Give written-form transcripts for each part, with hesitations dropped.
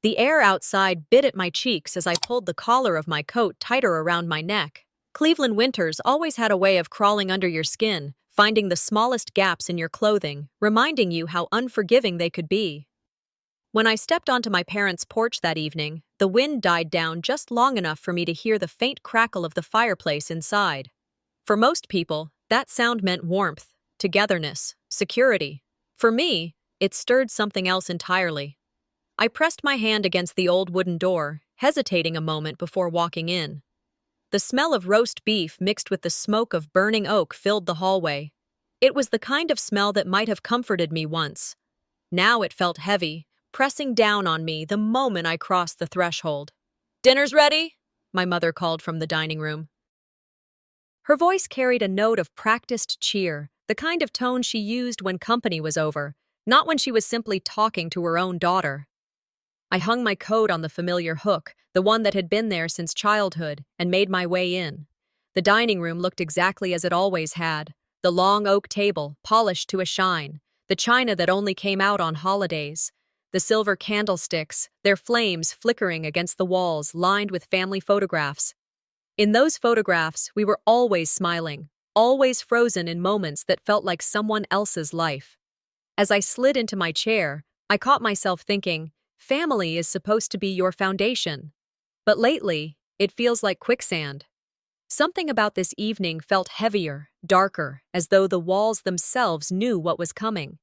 The air outside bit at my cheeks as I pulled the collar of my coat tighter around my neck. Cleveland winters always had a way of crawling under your skin, finding the smallest gaps in your clothing, reminding you how unforgiving they could be. When I stepped onto my parents' porch that evening, the wind died down just long enough for me to hear the faint crackle of the fireplace inside. For most people, that sound meant warmth, togetherness, security. For me, it stirred something else entirely. I pressed my hand against the old wooden door, hesitating a moment before walking in. The smell of roast beef mixed with the smoke of burning oak filled the hallway. It was the kind of smell that might have comforted me once. Now it felt heavy, pressing down on me the moment I crossed the threshold. "Dinner's ready?" my mother called from the dining room. Her voice carried a note of practiced cheer, the kind of tone she used when company was over, not when she was simply talking to her own daughter. I hung my coat on the familiar hook, the one that had been there since childhood, and made my way in. The dining room looked exactly as it always had. The long oak table, polished to a shine, the china that only came out on holidays, the silver candlesticks, their flames flickering against the walls lined with family photographs. In those photographs, we were always smiling, always frozen in moments that felt like someone else's life. As I slid into my chair, I caught myself thinking, family is supposed to be your foundation. But lately, it feels like quicksand. Something about this evening felt heavier, darker, as though the walls themselves knew what was coming.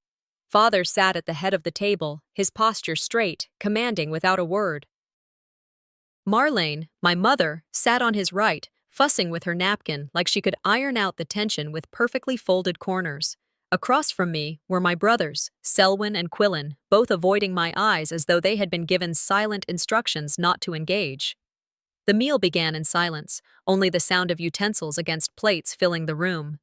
Father sat at the head of the table, his posture straight, commanding without a word. Marlene, my mother, sat on his right, fussing with her napkin like she could iron out the tension with perfectly folded corners. Across from me were my brothers, Selwyn and Quillen, both avoiding my eyes as though they had been given silent instructions not to engage. The meal began in silence, only the sound of utensils against plates filling the room.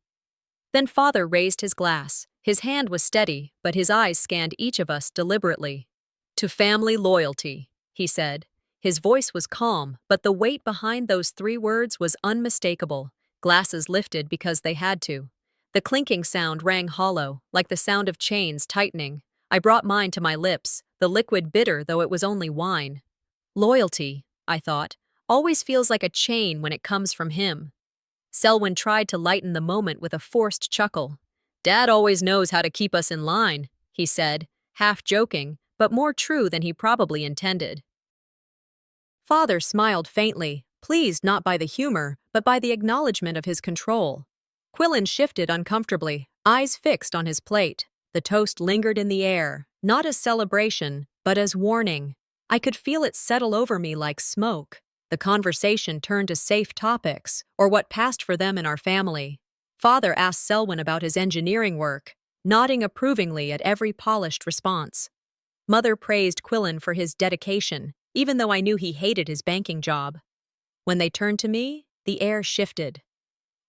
Then Father raised his glass. His hand was steady, but his eyes scanned each of us deliberately. "To family loyalty," he said. His voice was calm, but the weight behind those 3 words was unmistakable. Glasses lifted because they had to. The clinking sound rang hollow, like the sound of chains tightening. I brought mine to my lips, the liquid bitter though it was only wine. Loyalty, I thought, always feels like a chain when it comes from him. Selwyn tried to lighten the moment with a forced chuckle. "Dad always knows how to keep us in line," he said, half joking, but more true than he probably intended. Father smiled faintly, pleased not by the humor, but by the acknowledgement of his control. Quillen shifted uncomfortably, eyes fixed on his plate. The toast lingered in the air, not as celebration, but as warning. I could feel it settle over me like smoke. The conversation turned to safe topics, or what passed for them in our family. Father asked Selwyn about his engineering work, nodding approvingly at every polished response. Mother praised Quillen for his dedication, even though I knew he hated his banking job. When they turned to me, the air shifted.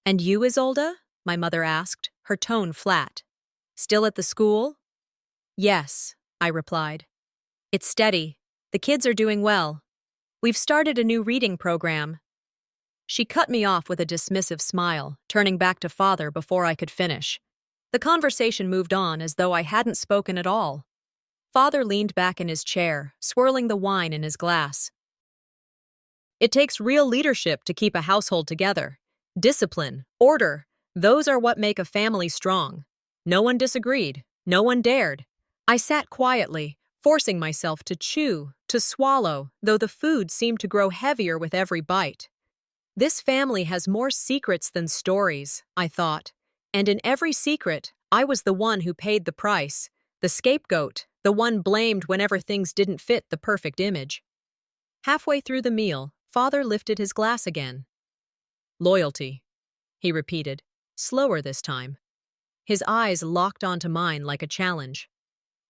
"And you, Isolde?" my mother asked, her tone flat. "Still at the school?" "Yes," I replied. "It's steady. The kids are doing well. We've started a new reading program." She cut me off with a dismissive smile, turning back to Father before I could finish. The conversation moved on as though I hadn't spoken at all. Father leaned back in his chair, swirling the wine in his glass. "It takes real leadership to keep a household together. Discipline, order, those are what make a family strong." No one disagreed. No one dared. I sat quietly, forcing myself to chew, to swallow, though the food seemed to grow heavier with every bite. This family has more secrets than stories, I thought. And in every secret, I was the one who paid the price, the scapegoat, the one blamed whenever things didn't fit the perfect image. Halfway through the meal, Father lifted his glass again. "Loyalty," he repeated, slower this time. His eyes locked onto mine like a challenge.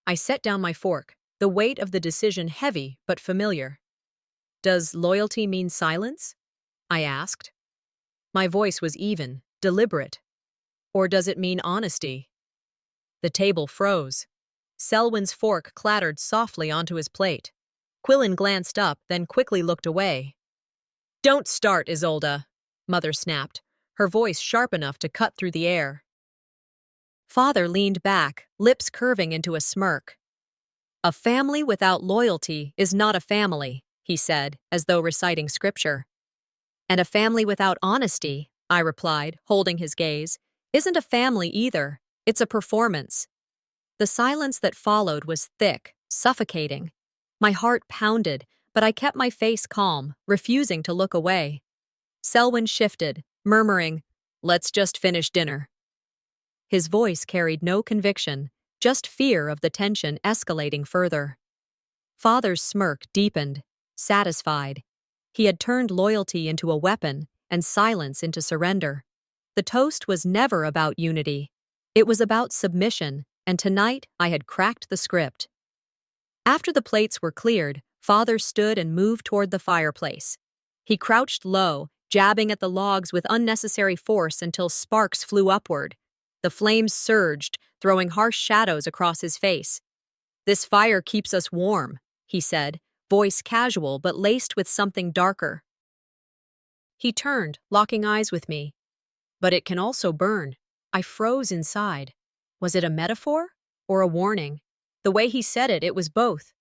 I set down my fork, the weight of the decision heavy but familiar. "Does loyalty mean silence?" I asked. My voice was even, deliberate. "Or does it mean honesty?" The table froze. Selwyn's fork clattered softly onto his plate. Quillen glanced up, then quickly looked away. "Don't start, Isolde," Mother snapped, her voice sharp enough to cut through the air. Father leaned back, lips curving into a smirk. "A family without loyalty is not a family," he said, as though reciting scripture. "And a family without honesty," I replied, holding his gaze, "isn't a family either. It's a performance." The silence that followed was thick, suffocating. My heart pounded, but I kept my face calm, refusing to look away. Selwyn shifted, murmuring, "Let's just finish dinner." His voice carried no conviction, just fear of the tension escalating further. Father's smirk deepened, satisfied. He had turned loyalty into a weapon and silence into surrender. The toast was never about unity. It was about submission, and tonight I had cracked the script. After the plates were cleared, Father stood and moved toward the fireplace. He crouched low, jabbing at the logs with unnecessary force until sparks flew upward. The flames surged, throwing harsh shadows across his face. "This fire keeps us warm," he said, voice casual but laced with something darker. He turned, locking eyes with me. "But it can also burn." I froze inside. Was it a metaphor or a warning? The way he said it, it was both.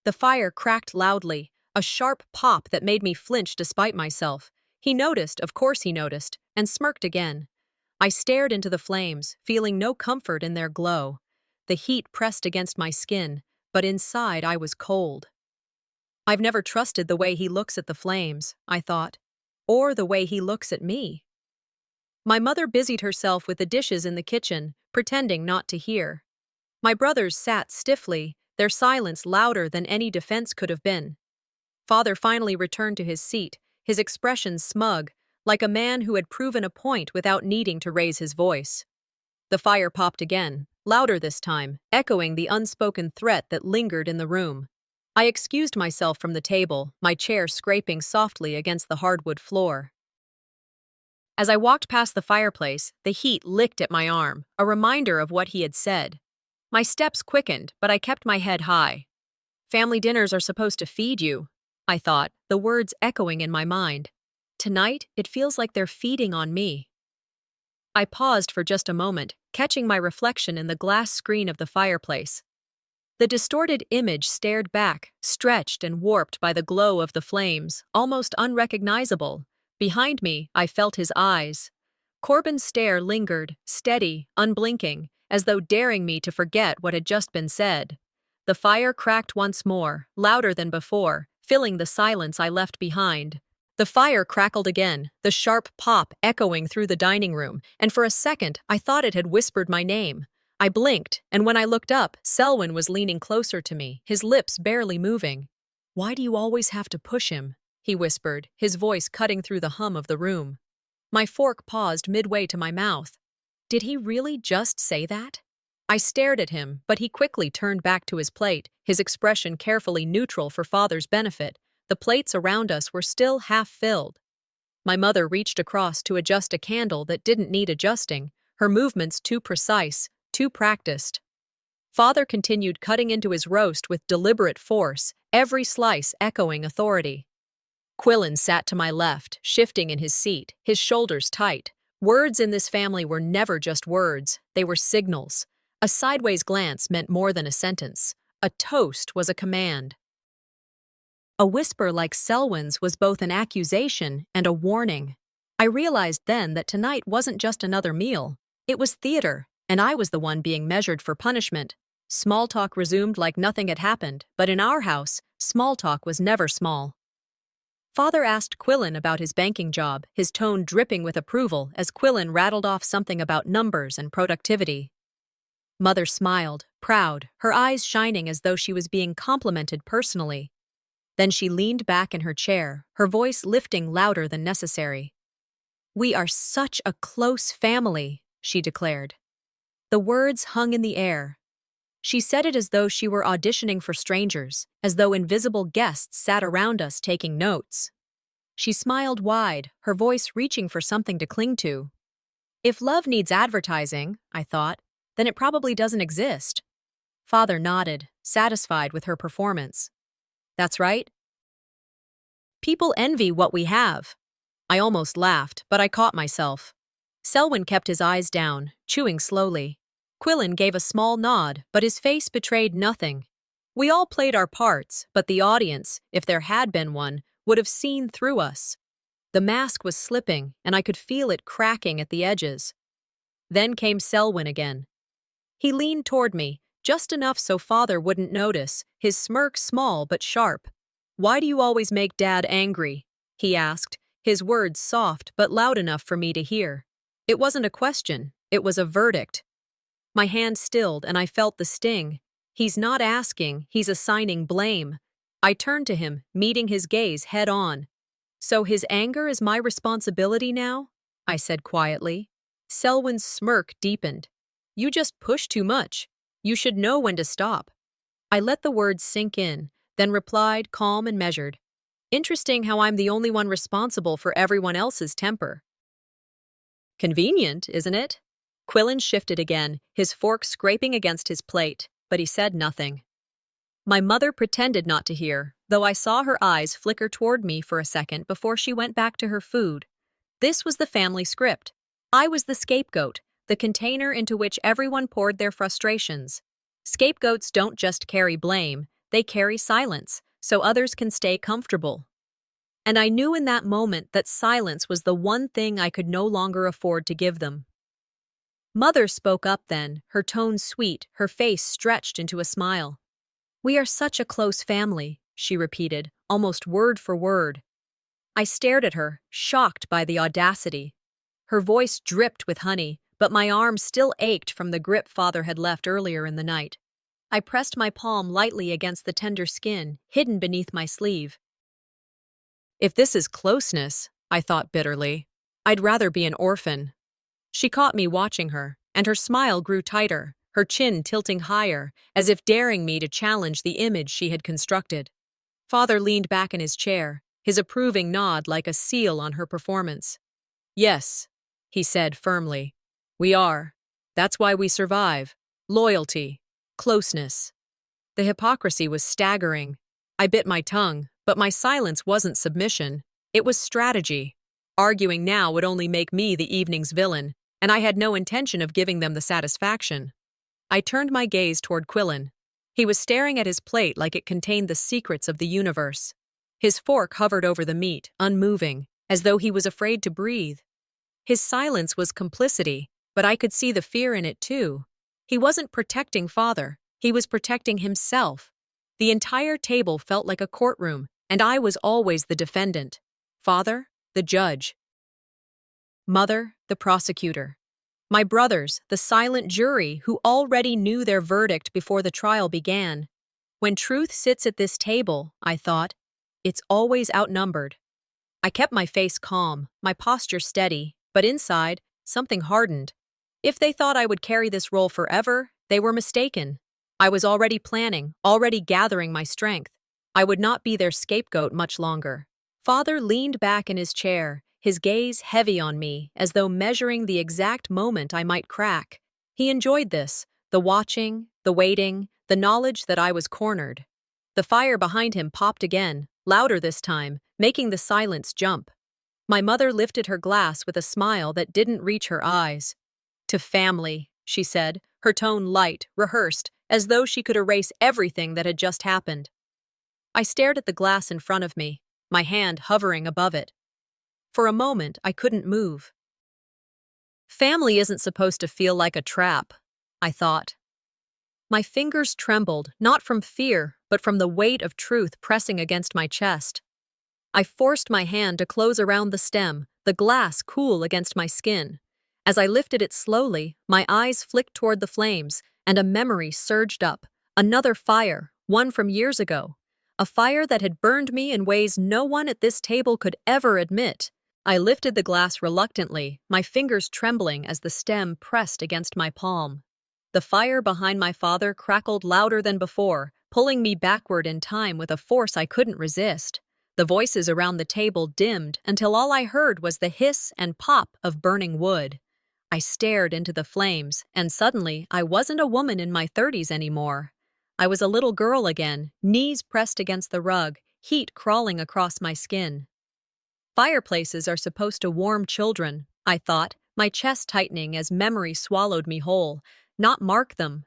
The fire cracked loudly, a sharp pop that made me flinch despite myself. He noticed, of course he noticed, and smirked again. I stared into the flames, feeling no comfort in their glow. The heat pressed against my skin, but inside I was cold. I've never trusted the way he looks at the flames, I thought, or the way he looks at me. My mother busied herself with the dishes in the kitchen, pretending not to hear. My brothers sat stiffly, their silence louder than any defense could have been. Father finally returned to his seat, his expression smug, like a man who had proven a point without needing to raise his voice. The fire popped again, louder this time, echoing the unspoken threat that lingered in the room. I excused myself from the table, my chair scraping softly against the hardwood floor. As I walked past the fireplace, the heat licked at my arm, a reminder of what he had said. My steps quickened, but I kept my head high. "Family dinners are supposed to feed you," I thought, the words echoing in my mind. Tonight, it feels like they're feeding on me. I paused for just a moment, catching my reflection in the glass screen of the fireplace. The distorted image stared back, stretched and warped by the glow of the flames, almost unrecognizable. Behind me, I felt his eyes. Corbin's stare lingered, steady, unblinking, as though daring me to forget what had just been said. The fire cracked once more, louder than before, filling the silence I left behind. The fire crackled again, the sharp pop echoing through the dining room, and for a second I thought it had whispered my name. I blinked, and when I looked up, Selwyn was leaning closer to me, his lips barely moving. "Why do you always have to push him?" he whispered, his voice cutting through the hum of the room. My fork paused midway to my mouth. Did he really just say that? I stared at him, but he quickly turned back to his plate, his expression carefully neutral for Father's benefit. The plates around us were still half filled. My mother reached across to adjust a candle that didn't need adjusting, her movements too precise, too practiced. Father continued cutting into his roast with deliberate force, every slice echoing authority. Quillen sat to my left, shifting in his seat, his shoulders tight. Words in this family were never just words, they were signals. A sideways glance meant more than a sentence. A toast was a command. A whisper like Selwyn's was both an accusation and a warning. I realized then that tonight wasn't just another meal. It was theater, and I was the one being measured for punishment. Small talk resumed like nothing had happened, but in our house, small talk was never small. Father asked Quillen about his banking job, his tone dripping with approval as Quillen rattled off something about numbers and productivity. Mother smiled, proud, her eyes shining as though she was being complimented personally. Then she leaned back in her chair, her voice lifting louder than necessary. "We are such a close family," she declared. The words hung in the air. She said it as though she were auditioning for strangers, as though invisible guests sat around us taking notes. She smiled wide, her voice reaching for something to cling to. If love needs advertising, I thought, then it probably doesn't exist. Father nodded, satisfied with her performance. "That's right. People envy what we have." I almost laughed, but I caught myself. Selwyn kept his eyes down, chewing slowly. Quillen gave a small nod, but his face betrayed nothing. We all played our parts, but the audience, if there had been one, would have seen through us. The mask was slipping, and I could feel it cracking at the edges. Then came Selwyn again. He leaned toward me, just enough so Father wouldn't notice, his smirk small but sharp. "Why do you always make Dad angry?" he asked, his words soft but loud enough for me to hear. It wasn't a question, it was a verdict. My hand stilled and I felt the sting. He's not asking, he's assigning blame. I turned to him, meeting his gaze head on. "So his anger is my responsibility now?" I said quietly. Selwyn's smirk deepened. "You just push too much. You should know when to stop." I let the words sink in, then replied, calm and measured. "Interesting how I'm the only one responsible for everyone else's temper." "Convenient, isn't it?" Quillen shifted again, his fork scraping against his plate, but he said nothing. My mother pretended not to hear, though I saw her eyes flicker toward me for a second before she went back to her food. This was the family script. I was the scapegoat, the container into which everyone poured their frustrations. Scapegoats don't just carry blame, they carry silence, so others can stay comfortable. And I knew in that moment that silence was the one thing I could no longer afford to give them. Mother spoke up then, her tone sweet, her face stretched into a smile. "We are such a close family," she repeated, almost word for word. I stared at her, shocked by the audacity. Her voice dripped with honey, but my arm still ached from the grip Father had left earlier in the night. I pressed my palm lightly against the tender skin, hidden beneath my sleeve. "If this is closeness," I thought bitterly, "I'd rather be an orphan." She caught me watching her, and her smile grew tighter, her chin tilting higher, as if daring me to challenge the image she had constructed. Father leaned back in his chair, his approving nod like a seal on her performance. "Yes," he said firmly. "We are. That's why we survive. Loyalty. Closeness." The hypocrisy was staggering. I bit my tongue, but my silence wasn't submission. It was strategy. Arguing now would only make me the evening's villain, and I had no intention of giving them the satisfaction. I turned my gaze toward Quillen. He was staring at his plate like it contained the secrets of the universe. His fork hovered over the meat, unmoving, as though he was afraid to breathe. His silence was complicity, but I could see the fear in it too. He wasn't protecting Father, he was protecting himself. The entire table felt like a courtroom, and I was always the defendant. Father, the judge. Mother, the prosecutor. My brothers, the silent jury who already knew their verdict before the trial began. When truth sits at this table, I thought, it's always outnumbered. I kept my face calm, my posture steady, but inside, something hardened. If they thought I would carry this role forever, they were mistaken. I was already planning, already gathering my strength. I would not be their scapegoat much longer. Father leaned back in his chair, his gaze heavy on me, as though measuring the exact moment I might crack. He enjoyed this, the watching, the waiting, the knowledge that I was cornered. The fire behind him popped again, louder this time, making the silence jump. My mother lifted her glass with a smile that didn't reach her eyes. "To family," she said, her tone light, rehearsed, as though she could erase everything that had just happened. I stared at the glass in front of me, my hand hovering above it. For a moment, I couldn't move. Family isn't supposed to feel like a trap, I thought. My fingers trembled, not from fear, but from the weight of truth pressing against my chest. I forced my hand to close around the stem, the glass cool against my skin. As I lifted it slowly, my eyes flicked toward the flames, and a memory surged up. Another fire, one from years ago. A fire that had burned me in ways no one at this table could ever admit. I lifted the glass reluctantly, my fingers trembling as the stem pressed against my palm. The fire behind my father crackled louder than before, pulling me backward in time with a force I couldn't resist. The voices around the table dimmed until all I heard was the hiss and pop of burning wood. I stared into the flames, and suddenly I wasn't a woman in my 30s anymore. I was a little girl again, knees pressed against the rug, heat crawling across my skin. Fireplaces are supposed to warm children, I thought, my chest tightening as memory swallowed me whole, not mark them.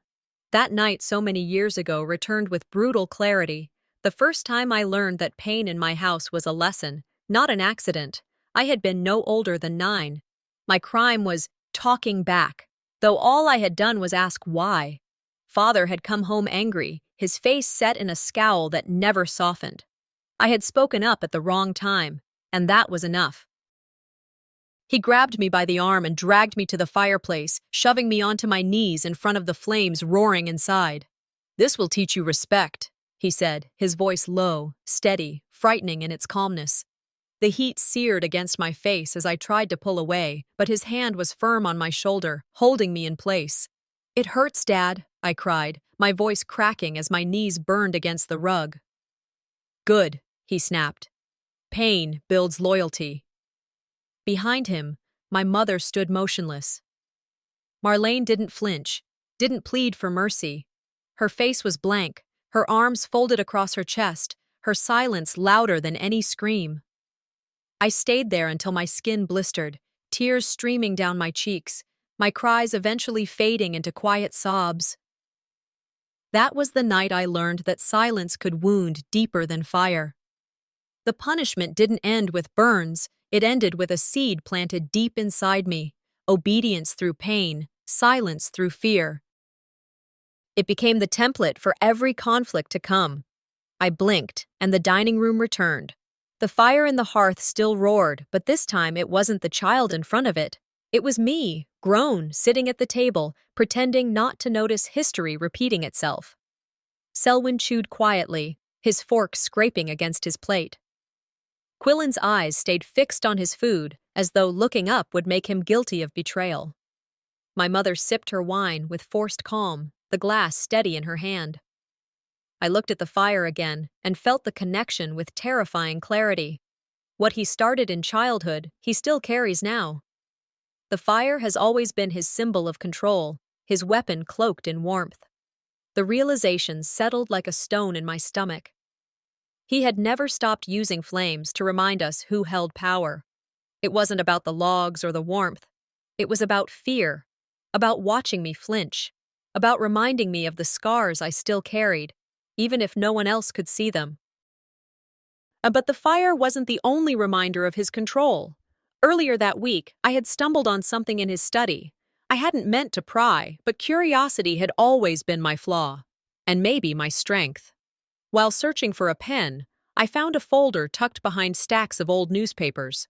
That night so many years ago returned with brutal clarity. The first time I learned that pain in my house was a lesson, not an accident. I had been no older than 9. My crime was talking back, though all I had done was ask why. Father had come home angry, his face set in a scowl that never softened. I had spoken up at the wrong time, and that was enough. He grabbed me by the arm and dragged me to the fireplace, shoving me onto my knees in front of the flames roaring inside. "This will teach you respect," he said, his voice low, steady, frightening in its calmness. The heat seared against my face as I tried to pull away, but his hand was firm on my shoulder, holding me in place. "It hurts, Dad," I cried, my voice cracking as my knees burned against the rug. "Good," he snapped. "Pain builds loyalty." Behind him, my mother stood motionless. Marlene didn't flinch, didn't plead for mercy. Her face was blank, her arms folded across her chest, her silence louder than any scream. I stayed there until my skin blistered, tears streaming down my cheeks, my cries eventually fading into quiet sobs. That was the night I learned that silence could wound deeper than fire. The punishment didn't end with burns, it ended with a seed planted deep inside me, obedience through pain, silence through fear. It became the template for every conflict to come. I blinked, and the dining room returned. The fire in the hearth still roared, but this time it wasn't the child in front of it. It was me, grown, sitting at the table, pretending not to notice history repeating itself. Selwyn chewed quietly, his fork scraping against his plate. Quillen's eyes stayed fixed on his food, as though looking up would make him guilty of betrayal. My mother sipped her wine with forced calm, the glass steady in her hand. I looked at the fire again and felt the connection with terrifying clarity. What he started in childhood, he still carries now. The fire has always been his symbol of control, his weapon cloaked in warmth. The realization settled like a stone in my stomach. He had never stopped using flames to remind us who held power. It wasn't about the logs or the warmth. It was about fear, about watching me flinch, about reminding me of the scars I still carried, even if no one else could see them. But the fire wasn't the only reminder of his control. Earlier that week, I had stumbled on something in his study. I hadn't meant to pry, but curiosity had always been my flaw, and maybe my strength. While searching for a pen, I found a folder tucked behind stacks of old newspapers.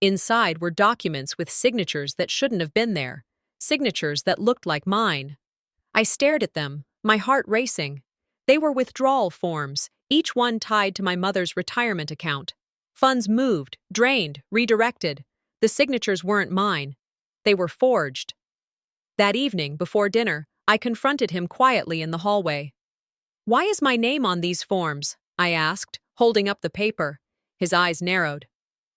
Inside were documents with signatures that shouldn't have been there, signatures that looked like mine. I stared at them, my heart racing. They were withdrawal forms, each one tied to my mother's retirement account. Funds moved, drained, redirected. The signatures weren't mine. They were forged. That evening, before dinner, I confronted him quietly in the hallway. "Why is my name on these forms?" I asked, holding up the paper. His eyes narrowed.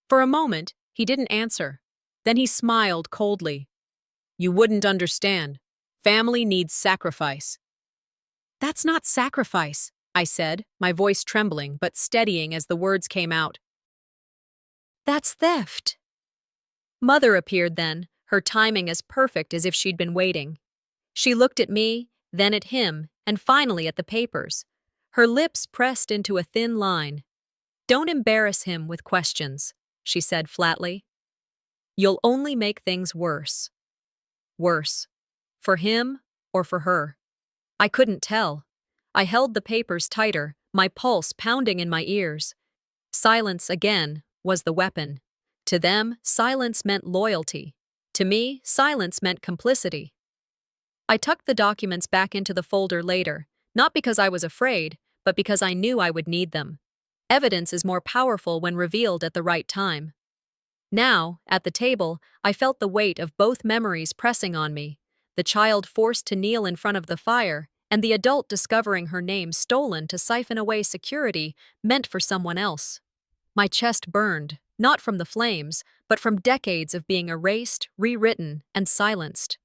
For a moment, he didn't answer. Then he smiled coldly. "You wouldn't understand. Family needs sacrifice." "That's not sacrifice," I said, my voice trembling but steadying as the words came out. "That's theft." Mother appeared then, her timing as perfect as if she'd been waiting. She looked at me, then at him, and finally at the papers. Her lips pressed into a thin line. "Don't embarrass him with questions," she said flatly. "You'll only make things worse." Worse. For him or for her. I couldn't tell. I held the papers tighter, my pulse pounding in my ears. Silence, again, was the weapon. To them, silence meant loyalty. To me, silence meant complicity. I tucked the documents back into the folder later, not because I was afraid, but because I knew I would need them. Evidence is more powerful when revealed at the right time. Now, at the table, I felt the weight of both memories pressing on me, the child forced to kneel in front of the fire, and the adult discovering her name stolen to siphon away security meant for someone else. My chest burned, not from the flames, but from decades of being erased, rewritten, and silenced.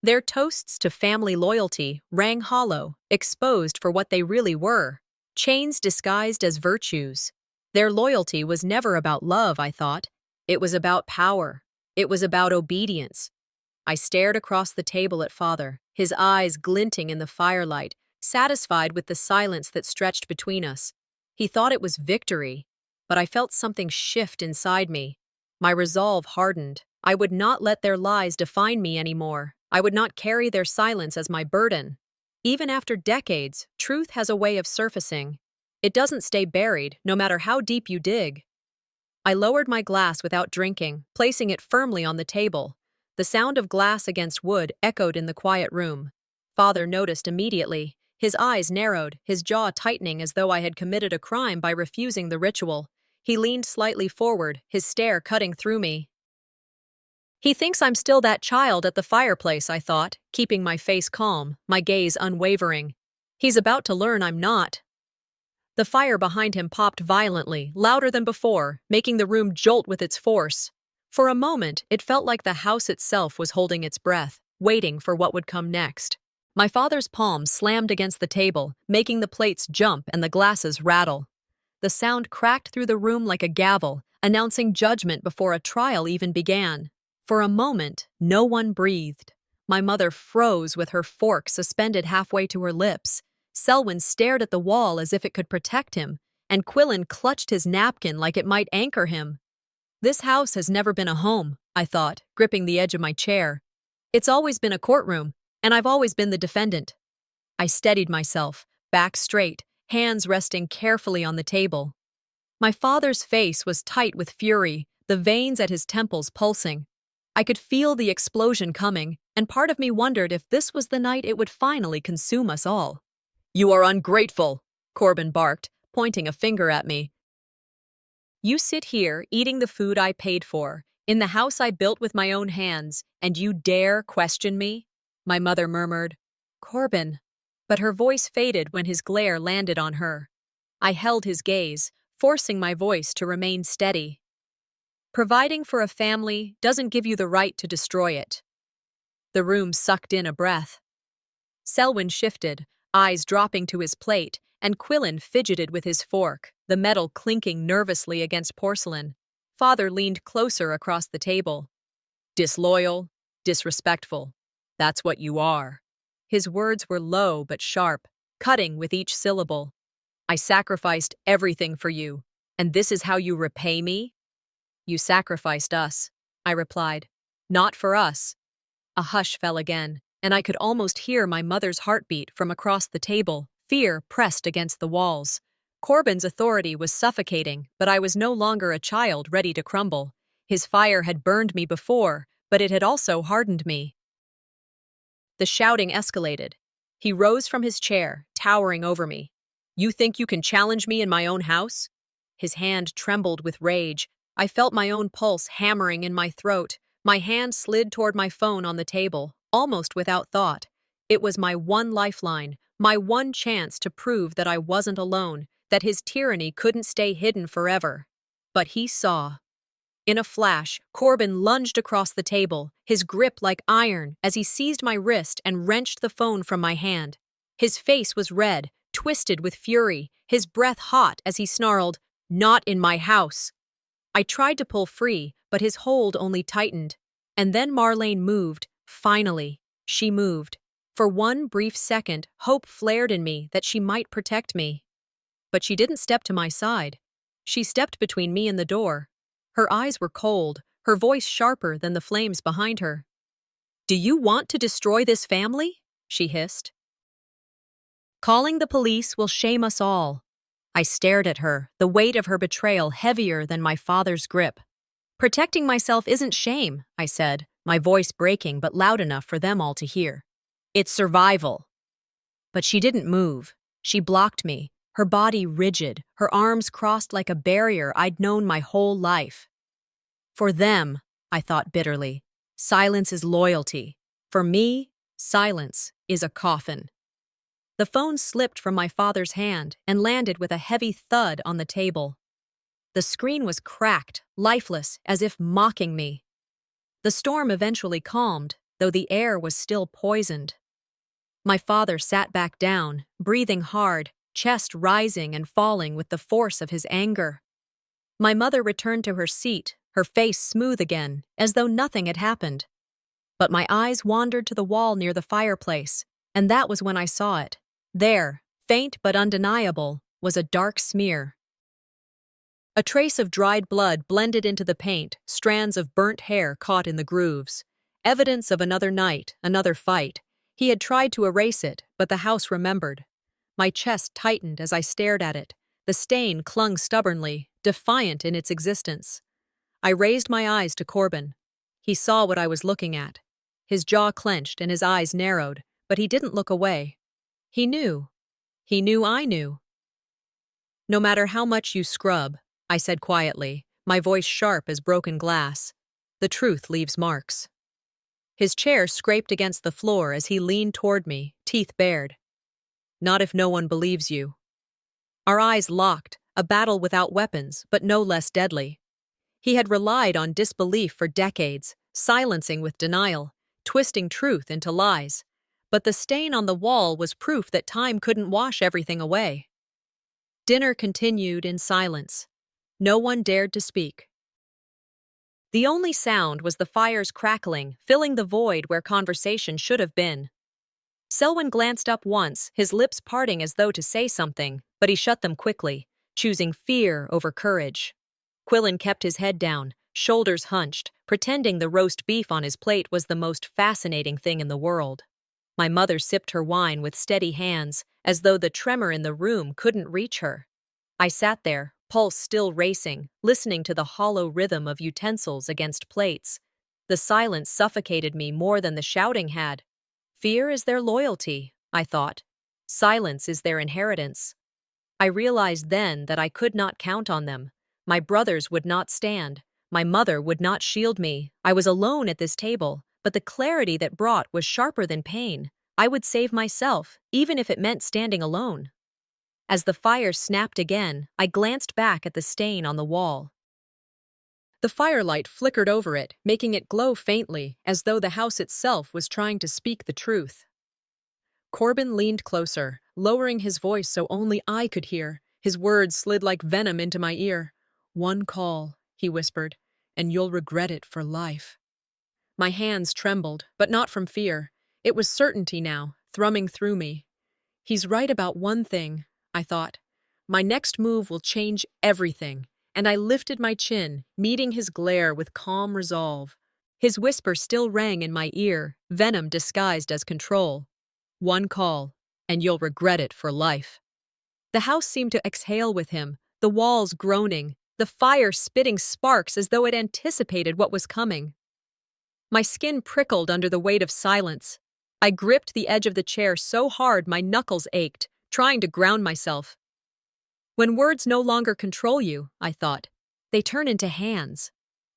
Their toasts to family loyalty rang hollow, exposed for what they really were, chains disguised as virtues. Their loyalty was never about love, I thought. It was about power. It was about obedience. I stared across the table at Father, his eyes glinting in the firelight, satisfied with the silence that stretched between us. He thought it was victory, but I felt something shift inside me. My resolve hardened. I would not let their lies define me anymore. I would not carry their silence as my burden. Even after decades, truth has a way of surfacing. It doesn't stay buried, no matter how deep you dig. I lowered my glass without drinking, placing it firmly on the table. The sound of glass against wood echoed in the quiet room. Father noticed immediately. His eyes narrowed, his jaw tightening as though I had committed a crime by refusing the ritual. He leaned slightly forward, his stare cutting through me. He thinks I'm still that child at the fireplace, I thought, keeping my face calm, my gaze unwavering. He's about to learn I'm not. The fire behind him popped violently, louder than before, making the room jolt with its force. For a moment, it felt like the house itself was holding its breath, waiting for what would come next. My father's palm slammed against the table, making the plates jump and the glasses rattle. The sound cracked through the room like a gavel, announcing judgment before a trial even began. For a moment, no one breathed. My mother froze with her fork suspended halfway to her lips. Selwyn stared at the wall as if it could protect him, and Quillen clutched his napkin like it might anchor him. This house has never been a home, I thought, gripping the edge of my chair. It's always been a courtroom, and I've always been the defendant. I steadied myself, back straight, hands resting carefully on the table. My father's face was tight with fury, the veins at his temples pulsing. I could feel the explosion coming, and part of me wondered if this was the night it would finally consume us all. "You are ungrateful," Corbin barked, pointing a finger at me. "You sit here, eating the food I paid for, in the house I built with my own hands, and you dare question me?" My mother murmured, "Corbin," but her voice faded when his glare landed on her. I held his gaze, forcing my voice to remain steady. "Providing for a family doesn't give you the right to destroy it." The room sucked in a breath. Selwyn shifted, eyes dropping to his plate, and Quillen fidgeted with his fork, the metal clinking nervously against porcelain. Father leaned closer across the table. "Disloyal, disrespectful. That's what you are." His words were low but sharp, cutting with each syllable. "I sacrificed everything for you, and this is how you repay me?" "You sacrificed us," I replied. "Not for us." A hush fell again, and I could almost hear my mother's heartbeat from across the table, fear pressed against the walls. Corbin's authority was suffocating, but I was no longer a child ready to crumble. His fire had burned me before, but it had also hardened me. The shouting escalated. He rose from his chair, towering over me. "You think you can challenge me in my own house?" His hand trembled with rage. I felt my own pulse hammering in my throat. My hand slid toward my phone on the table, almost without thought. It was my one lifeline, my one chance to prove that I wasn't alone, that his tyranny couldn't stay hidden forever. But he saw. In a flash, Corbin lunged across the table, his grip like iron, as he seized my wrist and wrenched the phone from my hand. His face was red, twisted with fury, his breath hot as he snarled, "Not in my house." I tried to pull free, but his hold only tightened. And then Marlene moved. Finally, she moved. For one brief second, hope flared in me that she might protect me. But she didn't step to my side. She stepped between me and the door. Her eyes were cold, her voice sharper than the flames behind her. "Do you want to destroy this family?" she hissed. "Calling the police will shame us all." I stared at her, the weight of her betrayal heavier than my father's grip. "Protecting myself isn't shame," I said, my voice breaking but loud enough for them all to hear. "It's survival." But she didn't move. She blocked me, her body rigid, her arms crossed like a barrier I'd known my whole life. For them, I thought bitterly, silence is loyalty. For me, silence is a coffin. The phone slipped from my father's hand and landed with a heavy thud on the table. The screen was cracked, lifeless, as if mocking me. The storm eventually calmed, though the air was still poisoned. My father sat back down, breathing hard, chest rising and falling with the force of his anger. My mother returned to her seat, her face smooth again, as though nothing had happened. But my eyes wandered to the wall near the fireplace, and that was when I saw it. There, faint but undeniable, was a dark smear. A trace of dried blood blended into the paint, strands of burnt hair caught in the grooves. Evidence of another night, another fight. He had tried to erase it, but the house remembered. My chest tightened as I stared at it. The stain clung stubbornly, defiant in its existence. I raised my eyes to Corbin. He saw what I was looking at. His jaw clenched and his eyes narrowed, but he didn't look away. He knew. He knew I knew. "No matter how much you scrub," I said quietly, my voice sharp as broken glass, "the truth leaves marks." His chair scraped against the floor as he leaned toward me, teeth bared. "Not if no one believes you." Our eyes locked, a battle without weapons, but no less deadly. He had relied on disbelief for decades, silencing with denial, twisting truth into lies. But the stain on the wall was proof that time couldn't wash everything away. Dinner continued in silence. No one dared to speak. The only sound was the fire's crackling, filling the void where conversation should have been. Selwyn glanced up once, his lips parting as though to say something, but he shut them quickly, choosing fear over courage. Quillen kept his head down, shoulders hunched, pretending the roast beef on his plate was the most fascinating thing in the world. My mother sipped her wine with steady hands, as though the tremor in the room couldn't reach her. I sat there, pulse still racing, listening to the hollow rhythm of utensils against plates. The silence suffocated me more than the shouting had. Fear is their loyalty, I thought. Silence is their inheritance. I realized then that I could not count on them. My brothers would not stand. My mother would not shield me. I was alone at this table, but the clarity that brought was sharper than pain. I would save myself, even if it meant standing alone. As the fire snapped again, I glanced back at the stain on the wall. The firelight flickered over it, making it glow faintly, as though the house itself was trying to speak the truth. Corbin leaned closer, lowering his voice so only I could hear. His words slid like venom into my ear. "One call," he whispered, "and you'll regret it for life." My hands trembled, but not from fear. It was certainty now, thrumming through me. He's right about one thing, I thought. My next move will change everything, and I lifted my chin, meeting his glare with calm resolve. His whisper still rang in my ear, venom disguised as control. "One call, and you'll regret it for life." The house seemed to exhale with him, the walls groaning, the fire spitting sparks as though it anticipated what was coming. My skin prickled under the weight of silence. I gripped the edge of the chair so hard my knuckles ached, trying to ground myself. When words no longer control you, I thought, they turn into hands.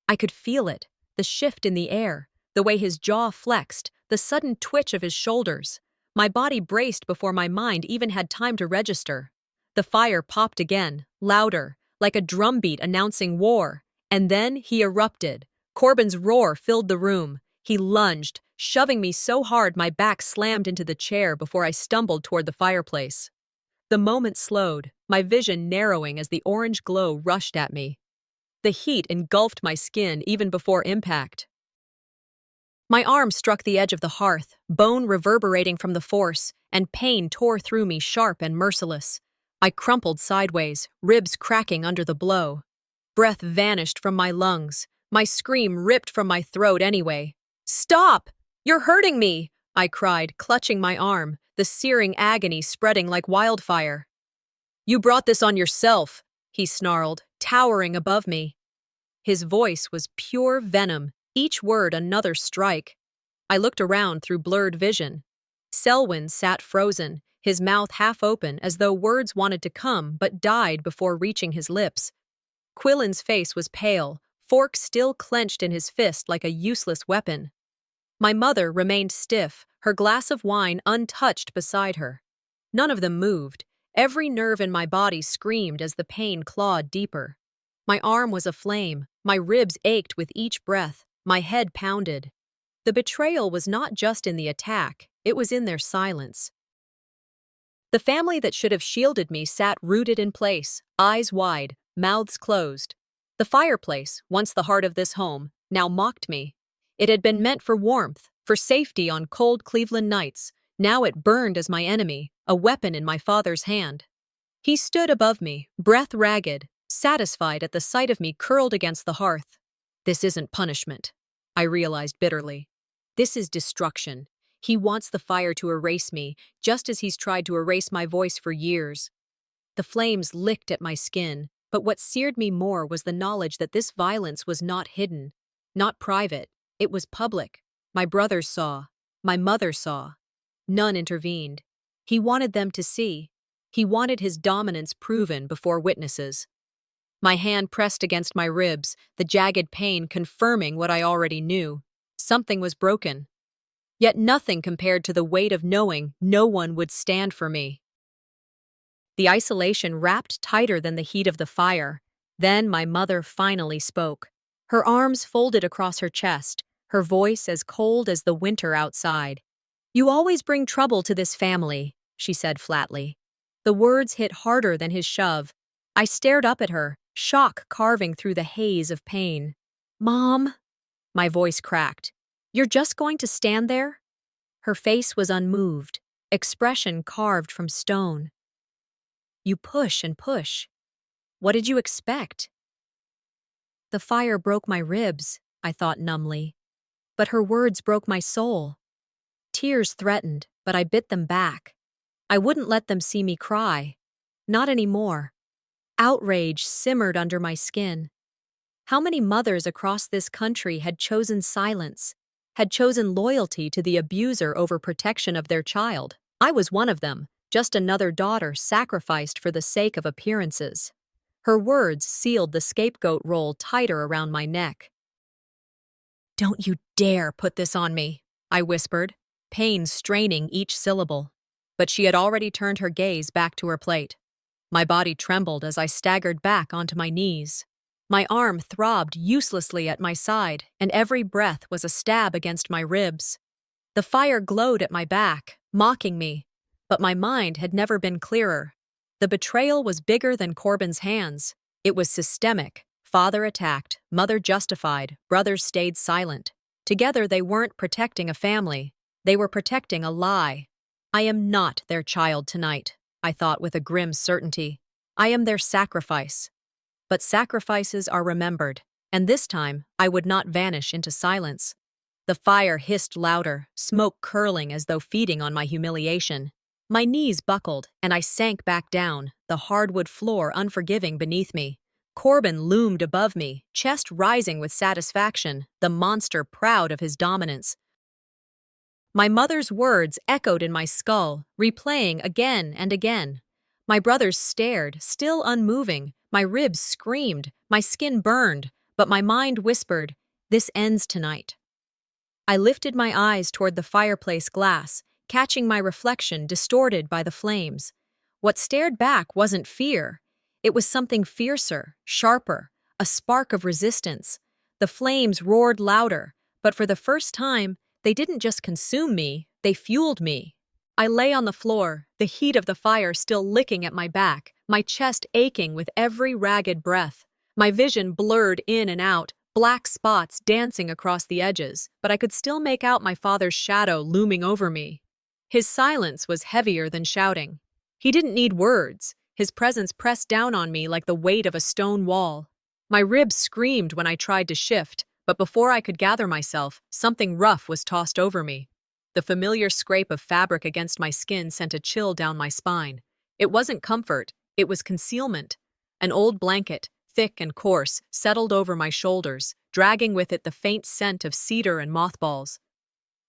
I could feel it, the shift in the air, the way his jaw flexed, the sudden twitch of his shoulders. My body braced before my mind even had time to register. The fire popped again, louder, like a drumbeat announcing war. And then he erupted. Corbin's roar filled the room. He lunged, shoving me so hard my back slammed into the chair before I stumbled toward the fireplace. The moment slowed, my vision narrowing as the orange glow rushed at me. The heat engulfed my skin even before impact. My arm struck the edge of the hearth, bone reverberating from the force, and pain tore through me sharp and merciless. I crumpled sideways, ribs cracking under the blow. Breath vanished from my lungs. My scream ripped from my throat anyway. "Stop! You're hurting me!" I cried, clutching my arm, the searing agony spreading like wildfire. "You brought this on yourself," he snarled, towering above me. His voice was pure venom, each word another strike. I looked around through blurred vision. Selwyn sat frozen, his mouth half open as though words wanted to come but died before reaching his lips. Quillen's face was pale, fork still clenched in his fist like a useless weapon. My mother remained stiff, her glass of wine untouched beside her. None of them moved. Every nerve in my body screamed as the pain clawed deeper. My arm was aflame, my ribs ached with each breath, my head pounded. The betrayal was not just in the attack, it was in their silence. The family that should have shielded me sat rooted in place, eyes wide, mouths closed. The fireplace, once the heart of this home, now mocked me. It had been meant for warmth, For safety on cold Cleveland nights, now it burned as my enemy, a weapon in my father's hand. He stood above me, breath ragged, satisfied at the sight of me curled against the hearth. This isn't punishment, I realized bitterly. This is destruction. He wants the fire to erase me, just as he's tried to erase my voice for years. The flames licked at my skin, but what seared me more was the knowledge that this violence was not hidden, not private. It was public. My brothers saw. My mother saw. None intervened. He wanted them to see. He wanted his dominance proven before witnesses. My hand pressed against my ribs, the jagged pain confirming what I already knew. Something was broken. Yet nothing compared to the weight of knowing no one would stand for me. The isolation wrapped tighter than the heat of the fire. Then my mother finally spoke. Her arms folded across her chest, her voice as cold as the winter outside. "You always bring trouble to this family," she said flatly. The words hit harder than his shove. I stared up at her, shock carving through the haze of pain. "Mom," my voice cracked. "You're just going to stand there?" Her face was unmoved, expression carved from stone. "You push and push. What did you expect?" The fire broke my ribs, I thought numbly. But her words broke my soul. Tears threatened, but I bit them back. I wouldn't let them see me cry. Not anymore. Outrage simmered under my skin. How many mothers across this country had chosen silence, had chosen loyalty to the abuser over protection of their child? I was one of them, just another daughter sacrificed for the sake of appearances. Her words sealed the scapegoat role tighter around my neck. "Don't you dare put this on me," I whispered, pain straining each syllable. But she had already turned her gaze back to her plate. My body trembled as I staggered back onto my knees. My arm throbbed uselessly at my side, and every breath was a stab against my ribs. The fire glowed at my back, mocking me, but my mind had never been clearer. The betrayal was bigger than Corbin's hands. It was systemic. Father attacked, mother justified, brothers stayed silent. Together they weren't protecting a family. They were protecting a lie. I am not their child tonight, I thought with a grim certainty. I am their sacrifice. But sacrifices are remembered, and this time I would not vanish into silence. The fire hissed louder, smoke curling as though feeding on my humiliation. My knees buckled, and I sank back down, the hardwood floor unforgiving beneath me. Corbin loomed above me, chest rising with satisfaction, the monster proud of his dominance. My mother's words echoed in my skull, replaying again and again. My brothers stared, still unmoving. My ribs screamed, my skin burned, but my mind whispered, "This ends tonight." I lifted my eyes toward the fireplace glass, catching my reflection distorted by the flames. What stared back wasn't fear. It was something fiercer, sharper, a spark of resistance. The flames roared louder, but for the first time, they didn't just consume me, they fueled me. I lay on the floor, the heat of the fire still licking at my back, my chest aching with every ragged breath. My vision blurred in and out, black spots dancing across the edges, but I could still make out my father's shadow looming over me. His silence was heavier than shouting. He didn't need words. His presence pressed down on me like the weight of a stone wall. My ribs screamed when I tried to shift, but before I could gather myself, something rough was tossed over me. The familiar scrape of fabric against my skin sent a chill down my spine. It wasn't comfort, it was concealment. An old blanket, thick and coarse, settled over my shoulders, dragging with it the faint scent of cedar and mothballs.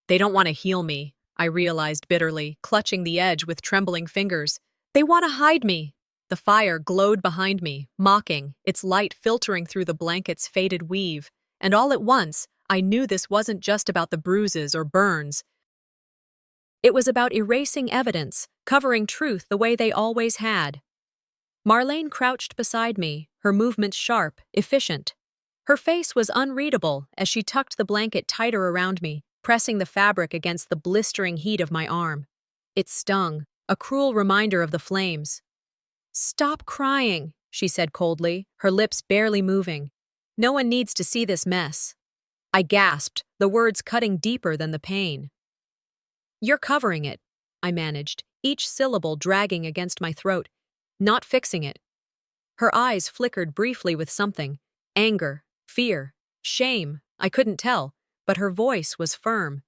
They don't want to heal me, I realized bitterly, clutching the edge with trembling fingers. They want to hide me. The fire glowed behind me, mocking, its light filtering through the blanket's faded weave. And all at once, I knew this wasn't just about the bruises or burns. It was about erasing evidence, covering truth the way they always had. Marlene crouched beside me, her movements sharp, efficient. Her face was unreadable as she tucked the blanket tighter around me, pressing the fabric against the blistering heat of my arm. It stung, a cruel reminder of the flames. "Stop crying," she said coldly, her lips barely moving. "No one needs to see this mess." I gasped, the words cutting deeper than the pain. "You're covering it," I managed, each syllable dragging against my throat. "Not fixing it." Her eyes flickered briefly with something: anger, fear, shame, I couldn't tell, but her voice was firm.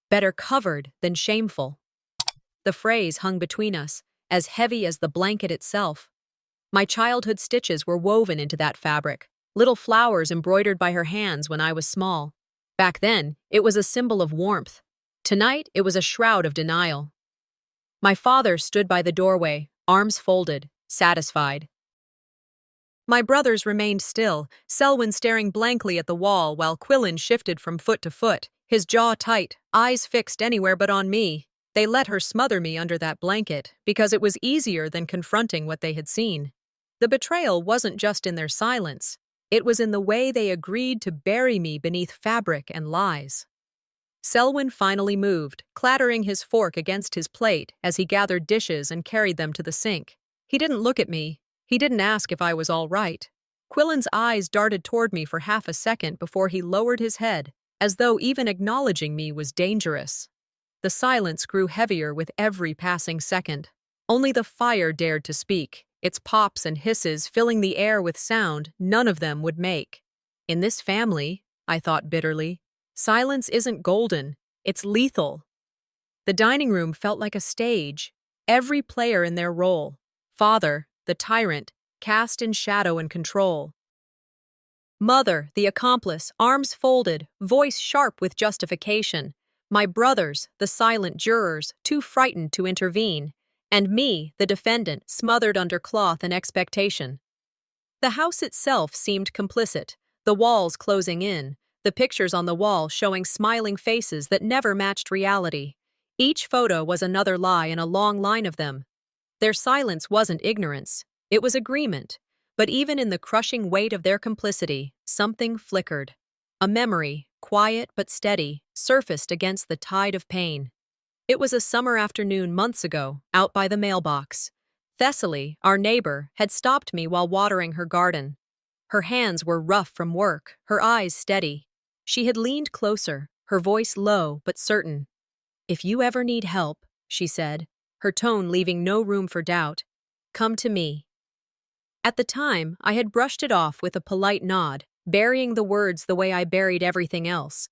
"Better covered than shameful." The phrase hung between us, as heavy as the blanket itself. My childhood stitches were woven into that fabric, little flowers embroidered by her hands when I was small. Back then, it was a symbol of warmth. Tonight, it was a shroud of denial. My father stood by the doorway, arms folded, satisfied. My brothers remained still, Selwyn staring blankly at the wall while Quillen shifted from foot to foot, his jaw tight, eyes fixed anywhere but on me. They let her smother me under that blanket because it was easier than confronting what they had seen. The betrayal wasn't just in their silence. It was in the way they agreed to bury me beneath fabric and lies. Selwyn finally moved, clattering his fork against his plate as he gathered dishes and carried them to the sink. He didn't look at me. He didn't ask if I was all right. Quillen's eyes darted toward me for half a second before he lowered his head, as though even acknowledging me was dangerous. The silence grew heavier with every passing second. Only the fire dared to speak, its pops and hisses filling the air with sound none of them would make. In this family, I thought bitterly, silence isn't golden, it's lethal. The dining room felt like a stage, every player in their role. Father, the tyrant, cast in shadow and control. Mother, the accomplice, arms folded, voice sharp with justification. My brothers, the silent jurors, too frightened to intervene. And me, the defendant, smothered under cloth and expectation. The house itself seemed complicit, the walls closing in, the pictures on the wall showing smiling faces that never matched reality. Each photo was another lie in a long line of them. Their silence wasn't ignorance, it was agreement. But even in the crushing weight of their complicity, something flickered. A memory, quiet but steady, surfaced against the tide of pain. It was a summer afternoon months ago, out by the mailbox. Thessaly, our neighbor, had stopped me while watering her garden. Her hands were rough from work, her eyes steady. She had leaned closer, her voice low but certain. "If you ever need help," she said, her tone leaving no room for doubt, "come to me." At the time, I had brushed it off with a polite nod, burying the words the way I buried everything else.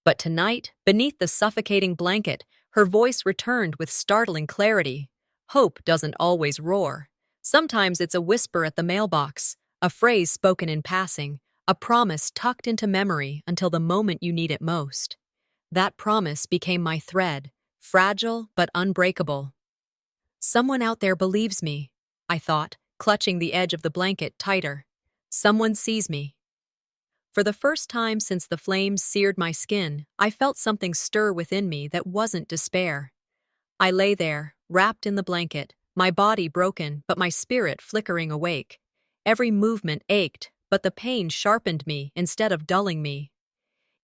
But tonight, beneath the suffocating blanket, her voice returned with startling clarity. Hope doesn't always roar. Sometimes it's a whisper at the mailbox, a phrase spoken in passing, a promise tucked into memory until the moment you need it most. That promise became my thread, fragile but unbreakable. Someone out there believes me, I thought, clutching the edge of the blanket tighter. Someone sees me. For the first time since the flames seared my skin, I felt something stir within me that wasn't despair. I lay there, wrapped in the blanket, my body broken but my spirit flickering awake. Every movement ached, but the pain sharpened me instead of dulling me.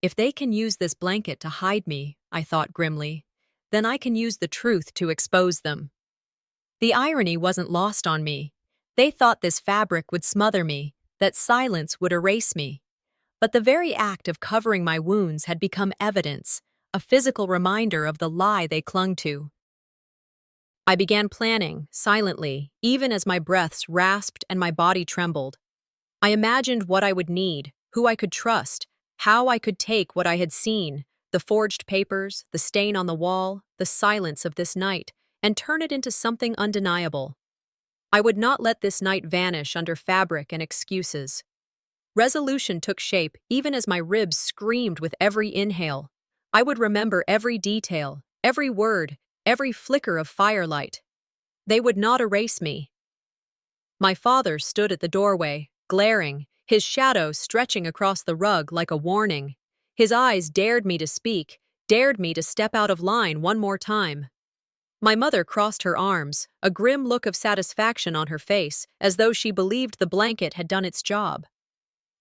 If they can use this blanket to hide me, I thought grimly, then I can use the truth to expose them. The irony wasn't lost on me. They thought this fabric would smother me, that silence would erase me. But the very act of covering my wounds had become evidence, a physical reminder of the lie they clung to. I began planning, silently, even as my breaths rasped and my body trembled. I imagined what I would need, who I could trust, how I could take what I had seen, the forged papers, the stain on the wall, the silence of this night, and turn it into something undeniable. I would not let this night vanish under fabric and excuses. Resolution took shape even as my ribs screamed with every inhale. I would remember every detail, every word, every flicker of firelight. They would not erase me. My father stood at the doorway, glaring, his shadow stretching across the rug like a warning. His eyes dared me to speak, dared me to step out of line one more time. My mother crossed her arms, a grim look of satisfaction on her face, as though she believed the blanket had done its job.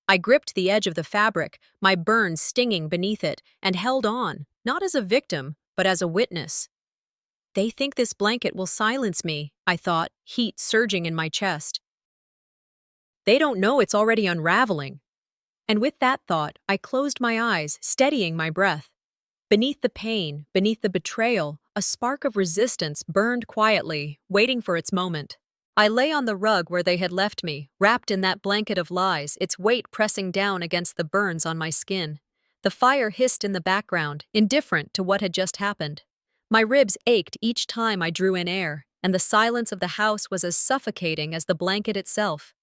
I gripped the edge of the fabric, my burn stinging beneath it, and held on, not as a victim, but as a witness. They think this blanket will silence me, I thought, heat surging in my chest. They don't know it's already unraveling. And with that thought, I closed my eyes, steadying my breath. Beneath the pain, beneath the betrayal, a spark of resistance burned quietly, waiting for its moment. I lay on the rug where they had left me, wrapped in that blanket of lies, its weight pressing down against the burns on my skin. The fire hissed in the background, indifferent to what had just happened. My ribs ached each time I drew in air, and the silence of the house was as suffocating as the blanket itself.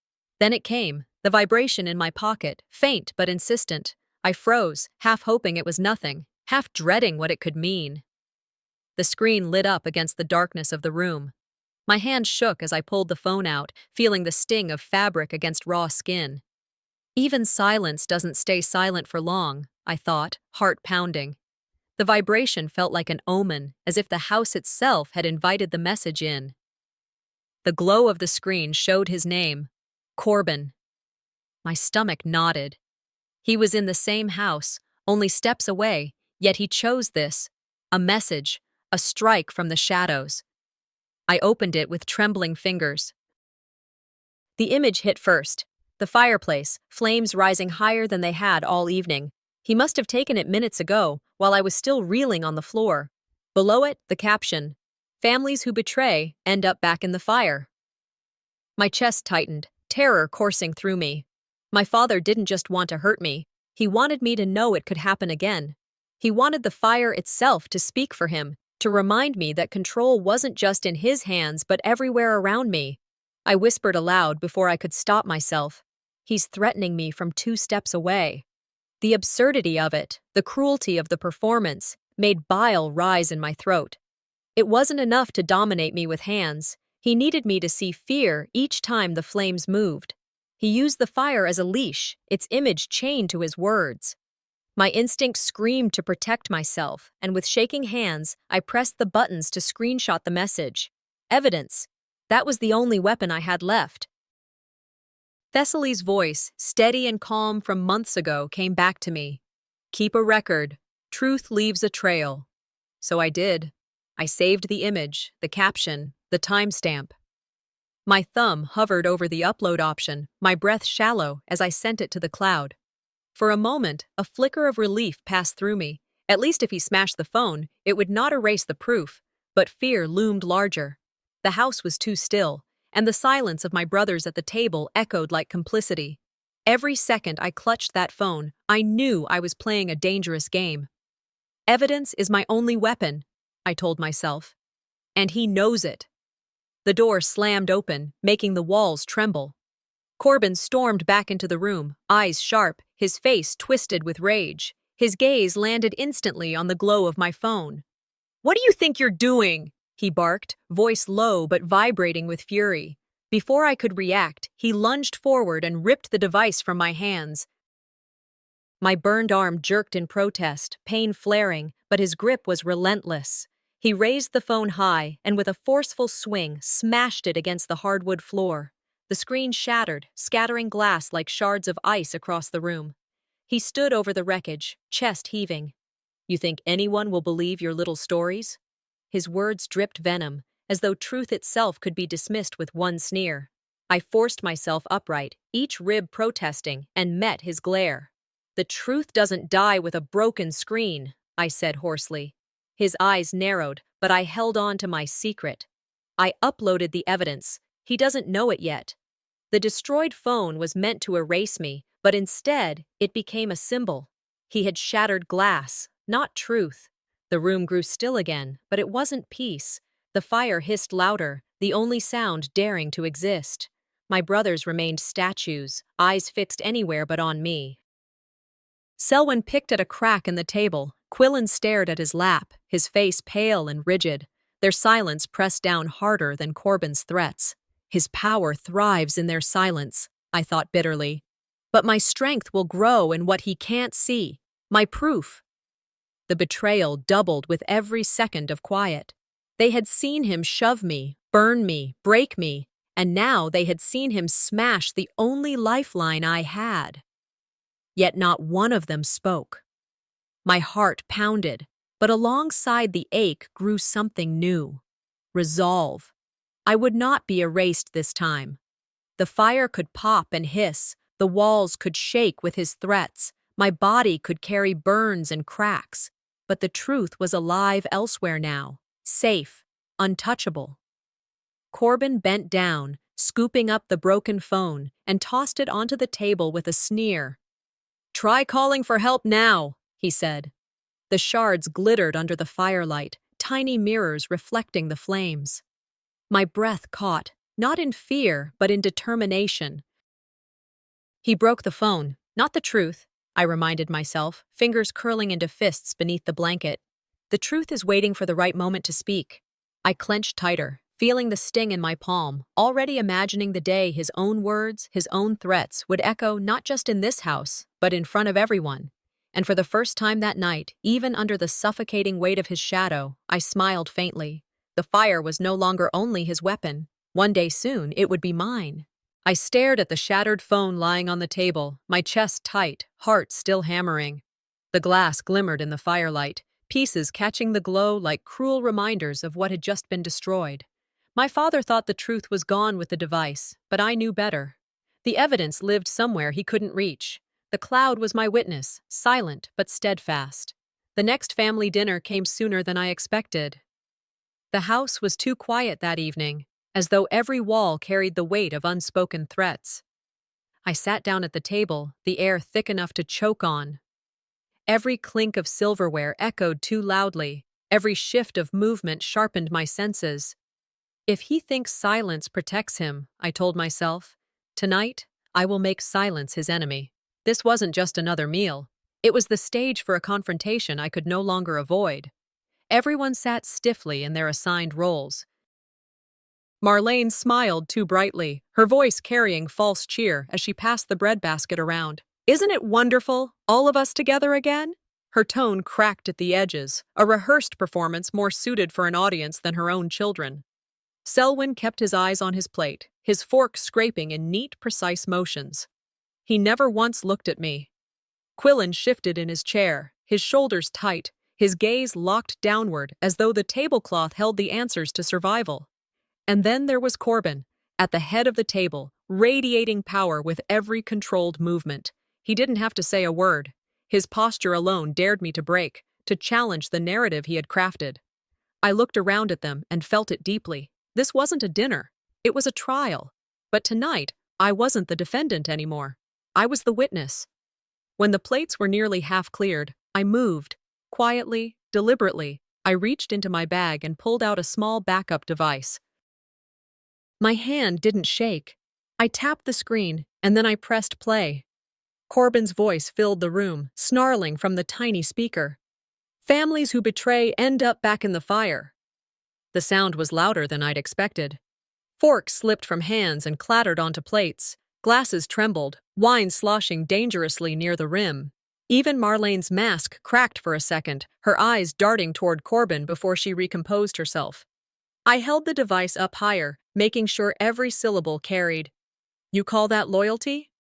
Then it came, the vibration in my pocket, faint but insistent. I froze, half hoping it was nothing, half dreading what it could mean. The screen lit up against the darkness of the room. My hand shook as I pulled the phone out, feeling the sting of fabric against raw skin. Even silence doesn't stay silent for long, I thought, heart pounding. The vibration felt like an omen, as if the house itself had invited the message in. The glow of the screen showed his name, Corbin. My stomach knotted. He was in the same house, only steps away, yet he chose this. A message, a strike from the shadows. I opened it with trembling fingers. The image hit first. The fireplace, flames rising higher than they had all evening. He must have taken it minutes ago, while I was still reeling on the floor. Below it, the caption, "Families who betray end up back in the fire." My chest tightened, terror coursing through me. My father didn't just want to hurt me. He wanted me to know it could happen again. He wanted the fire itself to speak for him, to remind me that control wasn't just in his hands but everywhere around me. I whispered aloud before I could stop myself. He's threatening me from 2 steps away. The absurdity of it, the cruelty of the performance, made bile rise in my throat. It wasn't enough to dominate me with hands. He needed me to see fear each time the flames moved. He used the fire as a leash, its image chained to his words. My instinct screamed to protect myself, and with shaking hands, I pressed the buttons to screenshot the message. Evidence. That was the only weapon I had left. Thessaly's voice, steady and calm from months ago, came back to me. Keep a record. Truth leaves a trail. So I did. I saved the image, the caption, the timestamp. My thumb hovered over the upload option, my breath shallow as I sent it to the cloud. For a moment, a flicker of relief passed through me. At least if he smashed the phone, it would not erase the proof, but fear loomed larger. The house was too still, and the silence of my brothers at the table echoed like complicity. Every second I clutched that phone, I knew I was playing a dangerous game. Evidence is my only weapon, I told myself. And he knows it. The door slammed open, making the walls tremble. Corbin stormed back into the room, eyes sharp, his face twisted with rage. His gaze landed instantly on the glow of my phone. "What do you think you're doing?" he barked, voice low but vibrating with fury. Before I could react, he lunged forward and ripped the device from my hands. My burned arm jerked in protest, pain flaring, but his grip was relentless. He raised the phone high and with a forceful swing, smashed it against the hardwood floor. The screen shattered, scattering glass like shards of ice across the room. He stood over the wreckage, chest heaving. "You think anyone will believe your little stories?" His words dripped venom, as though truth itself could be dismissed with one sneer. I forced myself upright, each rib protesting, and met his glare. "The truth doesn't die with a broken screen," I said hoarsely. His eyes narrowed, but I held on to my secret. "I uploaded the evidence. He doesn't know it yet." The destroyed phone was meant to erase me, but instead, it became a symbol. He had shattered glass, not truth. The room grew still again, but it wasn't peace. The fire hissed louder, the only sound daring to exist. My brothers remained statues, eyes fixed anywhere but on me. Selwyn picked at a crack in the table. Quillen stared at his lap, his face pale and rigid. Their silence pressed down harder than Corbin's threats. His power thrives in their silence, I thought bitterly. But my strength will grow in what he can't see, my proof. The betrayal doubled with every second of quiet. They had seen him shove me, burn me, break me, and now they had seen him smash the only lifeline I had. Yet not one of them spoke. My heart pounded, but alongside the ache grew something new. Resolve. I would not be erased this time. The fire could pop and hiss, The walls could shake with his threats. My body could carry burns and cracks. But the truth was alive elsewhere now, safe, untouchable. Corbin bent down, scooping up the broken phone, and tossed it onto the table with a sneer. "Try calling for help now," he said. The shards glittered under the firelight, tiny mirrors reflecting the flames. My breath caught, not in fear, but in determination. He broke the phone, not the truth, I reminded myself, fingers curling into fists beneath the blanket. The truth is waiting for the right moment to speak. I clenched tighter, feeling the sting in my palm, already imagining the day his own words, his own threats, would echo not just in this house, but in front of everyone. And for the first time that night, even under the suffocating weight of his shadow, I smiled faintly. The fire was no longer only his weapon. One day soon, it would be mine. I stared at the shattered phone lying on the table, my chest tight, heart still hammering. The glass glimmered in the firelight, pieces catching the glow like cruel reminders of what had just been destroyed. My father thought the truth was gone with the device, but I knew better. The evidence lived somewhere he couldn't reach. The cloud was my witness, silent but steadfast. The next family dinner came sooner than I expected. The house was too quiet that evening, as though every wall carried the weight of unspoken threats. I sat down at the table, the air thick enough to choke on. Every clink of silverware echoed too loudly. Every shift of movement sharpened my senses. If he thinks silence protects him, I told myself, tonight I will make silence his enemy. This wasn't just another meal. It was the stage for a confrontation I could no longer avoid. Everyone sat stiffly in their assigned roles. Marlene smiled too brightly, her voice carrying false cheer as she passed the breadbasket around. "Isn't it wonderful, all of us together again?" Her tone cracked at the edges, a rehearsed performance more suited for an audience than her own children. Selwyn kept his eyes on his plate, his fork scraping in neat, precise motions. He never once looked at me. Quillen shifted in his chair, his shoulders tight, his gaze locked downward as though the tablecloth held the answers to survival. And then there was Corbin, at the head of the table, radiating power with every controlled movement. He didn't have to say a word. His posture alone dared me to break, to challenge the narrative he had crafted. I looked around at them and felt it deeply. This wasn't a dinner. It was a trial. But tonight, I wasn't the defendant anymore. I was the witness. When the plates were nearly half cleared, I moved. Quietly, deliberately, I reached into my bag and pulled out a small backup device. My hand didn't shake. I tapped the screen, and then I pressed play. Corbin's voice filled the room, snarling from the tiny speaker. "Families who betray end up back in the fire." The sound was louder than I'd expected. Forks slipped from hands and clattered onto plates. Glasses trembled, wine sloshing dangerously near the rim. Even Marlene's mask cracked for a second, her eyes darting toward Corbin before she recomposed herself. I held the device up higher, making sure every syllable carried. "You call that loyalty?"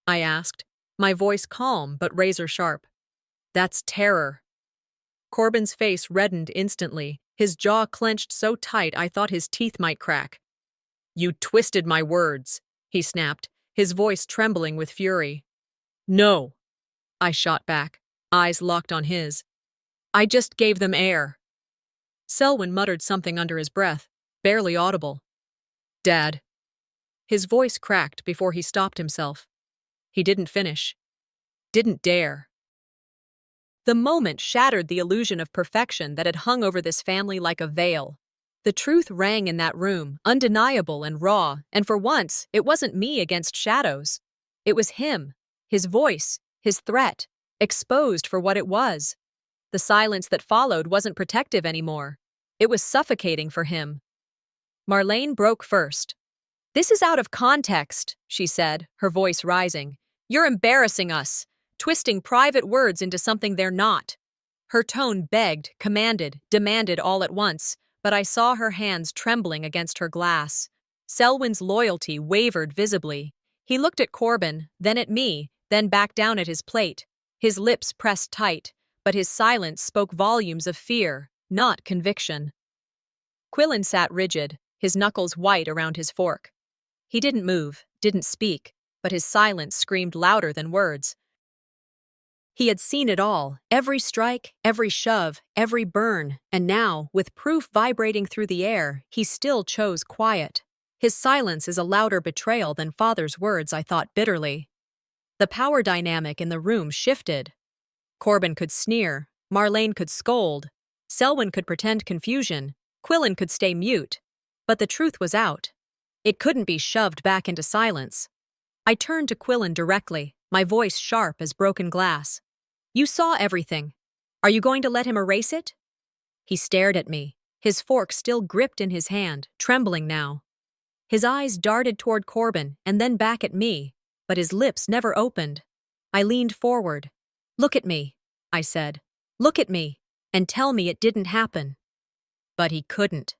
I asked, my voice calm but razor-sharp. "That's terror." Corbin's face reddened instantly, his jaw clenched so tight I thought his teeth might crack. "You twisted my words," he snapped, his voice trembling with fury. "No," I shot back, eyes locked on his. "I just gave them air." Selwyn muttered something under his breath, barely audible. "Dad." His voice cracked before he stopped himself. He didn't finish. Didn't dare. The moment shattered the illusion of perfection that had hung over this family like a veil. The truth rang in that room, undeniable and raw, and for once, it wasn't me against shadows. It was him, his voice, his threat, exposed for what it was. The silence that followed wasn't protective anymore. It was suffocating for him. Marlene broke first. "This is out of context," she said, her voice rising. "You're embarrassing us, twisting private words into something they're not." Her tone begged, commanded, demanded all at once, but I saw her hands trembling against her glass. Selwyn's loyalty wavered visibly. He looked at Corbin, then at me, then back down at his plate. His lips pressed tight, but his silence spoke volumes of fear, not conviction. Quillen sat rigid, his knuckles white around his fork. He didn't move, didn't speak, but his silence screamed louder than words. He had seen it all, every strike, every shove, every burn, and now, with proof vibrating through the air, he still chose quiet. His silence is a louder betrayal than Father's words, I thought bitterly. The power dynamic in the room shifted. Corbin could sneer, Marlene could scold, Selwyn could pretend confusion, Quillen could stay mute. But the truth was out. It couldn't be shoved back into silence. I turned to Quillen directly, my voice sharp as broken glass. You saw everything. Are you going to let him erase it? He stared at me, his fork still gripped in his hand, trembling now. His eyes darted toward Corbin and then back at me, but his lips never opened. I leaned forward. Look at me, I said. Look at me, and tell me it didn't happen. But he couldn't.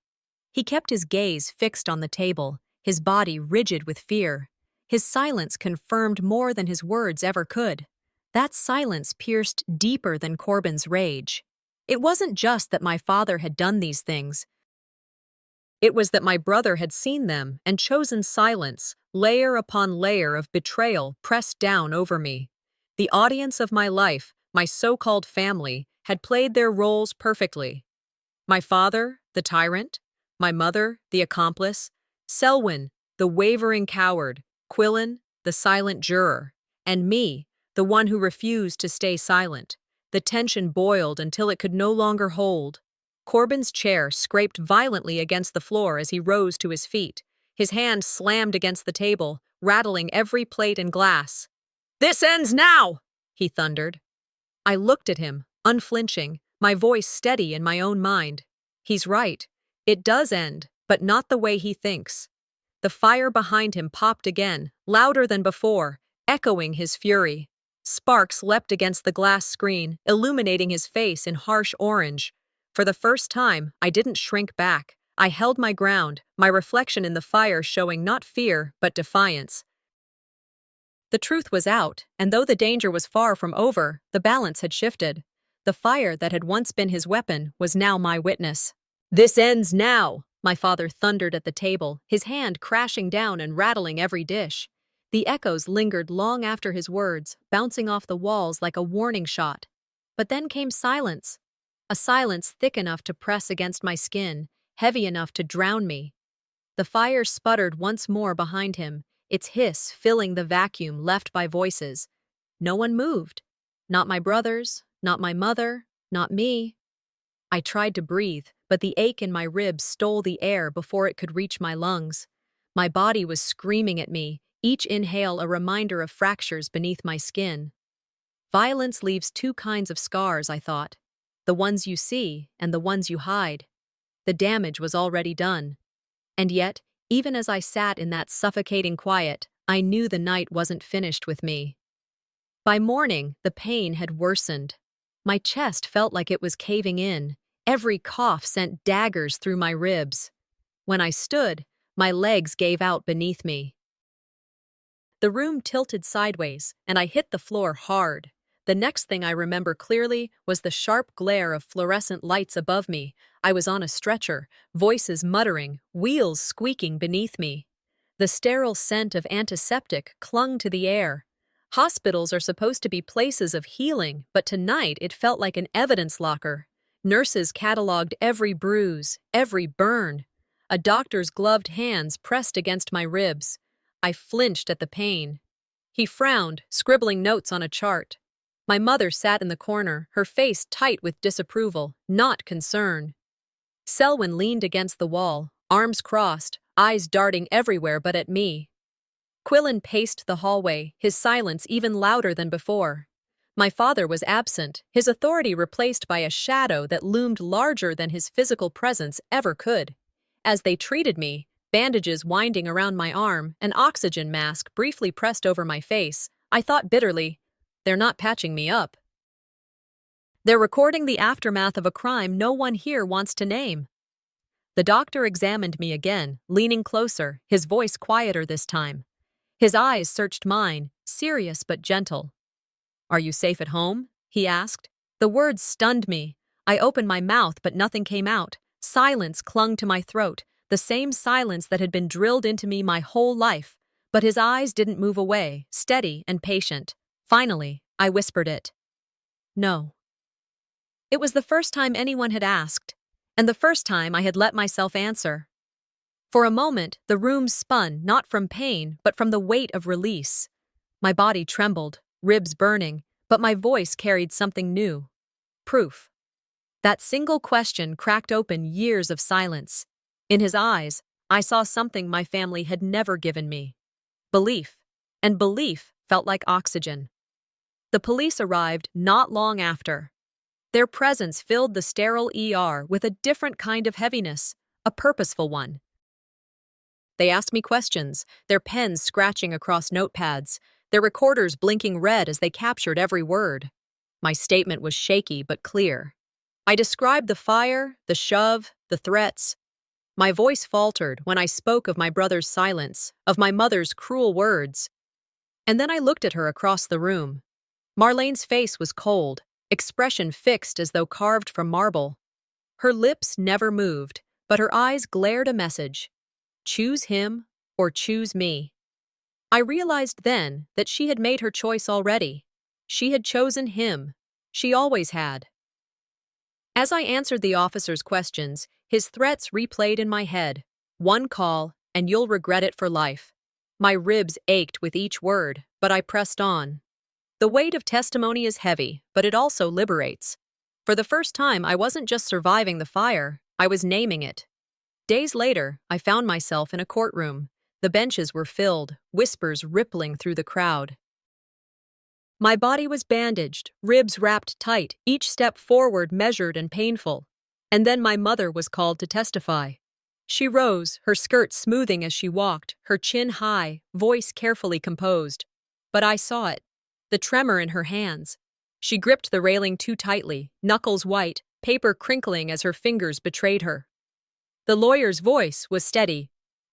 He kept his gaze fixed on the table, his body rigid with fear. His silence confirmed more than his words ever could. That silence pierced deeper than Corbin's rage. It wasn't just that my father had done these things. It was that my brother had seen them and chosen silence, layer upon layer of betrayal pressed down over me. The audience of my life, my so-called family, had played their roles perfectly. My father, the tyrant, my mother, the accomplice, Selwyn, the wavering coward, Quillen, the silent juror, and me, the one who refused to stay silent. The tension boiled until it could no longer hold. Corbin's chair scraped violently against the floor as he rose to his feet. His hand slammed against the table, rattling every plate and glass. "This ends now!" he thundered. I looked at him, unflinching, my voice steady in my own mind. He's right. It does end, but not the way he thinks. The fire behind him popped again, louder than before, echoing his fury. Sparks leapt against the glass screen, illuminating his face in harsh orange. For the first time, I didn't shrink back. I held my ground, my reflection in the fire showing not fear, but defiance. The truth was out, and though the danger was far from over, the balance had shifted. The fire that had once been his weapon was now my witness. "This ends now!" my father thundered at the table, his hand crashing down and rattling every dish. The echoes lingered long after his words, bouncing off the walls like a warning shot. But then came silence. A silence thick enough to press against my skin, heavy enough to drown me. The fire sputtered once more behind him, its hiss filling the vacuum left by voices. No one moved. Not my brothers, not my mother, not me. I tried to breathe, but the ache in my ribs stole the air before it could reach my lungs. My body was screaming at me, each inhale a reminder of fractures beneath my skin. Violence leaves two kinds of scars, I thought. The ones you see and the ones you hide. The damage was already done. And yet, even as I sat in that suffocating quiet, I knew the night wasn't finished with me. By morning, the pain had worsened. My chest felt like it was caving in. Every cough sent daggers through my ribs. When I stood, my legs gave out beneath me. The room tilted sideways, and I hit the floor hard. The next thing I remember clearly was the sharp glare of fluorescent lights above me. I was on a stretcher, voices muttering, wheels squeaking beneath me. The sterile scent of antiseptic clung to the air. Hospitals are supposed to be places of healing, but tonight it felt like an evidence locker. Nurses cataloged every bruise, every burn. A doctor's gloved hands pressed against my ribs. I flinched at the pain. He frowned, scribbling notes on a chart. My mother sat in the corner, her face tight with disapproval, not concern. Selwyn leaned against the wall, arms crossed, eyes darting everywhere but at me. Quillen paced the hallway, his silence even louder than before. My father was absent, his authority replaced by a shadow that loomed larger than his physical presence ever could. As they treated me, bandages winding around my arm, an oxygen mask briefly pressed over my face, I thought bitterly, they're not patching me up. They're recording the aftermath of a crime no one here wants to name. The doctor examined me again, leaning closer, his voice quieter this time. His eyes searched mine, serious but gentle. "Are you safe at home?" he asked. The words stunned me. I opened my mouth, but nothing came out. Silence clung to my throat, the same silence that had been drilled into me my whole life. But his eyes didn't move away, steady and patient. Finally, I whispered it. No. It was the first time anyone had asked, and the first time I had let myself answer. For a moment, the room spun, not from pain, but from the weight of release. My body trembled, ribs burning, but my voice carried something new. Proof. That single question cracked open years of silence. In his eyes, I saw something my family had never given me. Belief. And belief felt like oxygen. The police arrived not long after. Their presence filled the sterile ER with a different kind of heaviness, a purposeful one. They asked me questions, their pens scratching across notepads, their recorders blinking red as they captured every word. My statement was shaky but clear. I described the fire, the shove, the threats. My voice faltered when I spoke of my brother's silence, of my mother's cruel words. And then I looked at her across the room. Marlene's face was cold, expression fixed as though carved from marble. Her lips never moved, but her eyes glared a message. Choose him or choose me. I realized then that she had made her choice already. She had chosen him. She always had. As I answered the officer's questions, his threats replayed in my head. One call, and you'll regret it for life. My ribs ached with each word, but I pressed on. The weight of testimony is heavy, but it also liberates. For the first time, I wasn't just surviving the fire, I was naming it. Days later, I found myself in a courtroom. The benches were filled, whispers rippling through the crowd. My body was bandaged, ribs wrapped tight, each step forward measured and painful. And then my mother was called to testify. She rose, her skirt smoothing as she walked, her chin high, voice carefully composed. But I saw it, the tremor in her hands. She gripped the railing too tightly, knuckles white, paper crinkling as her fingers betrayed her. The lawyer's voice was steady.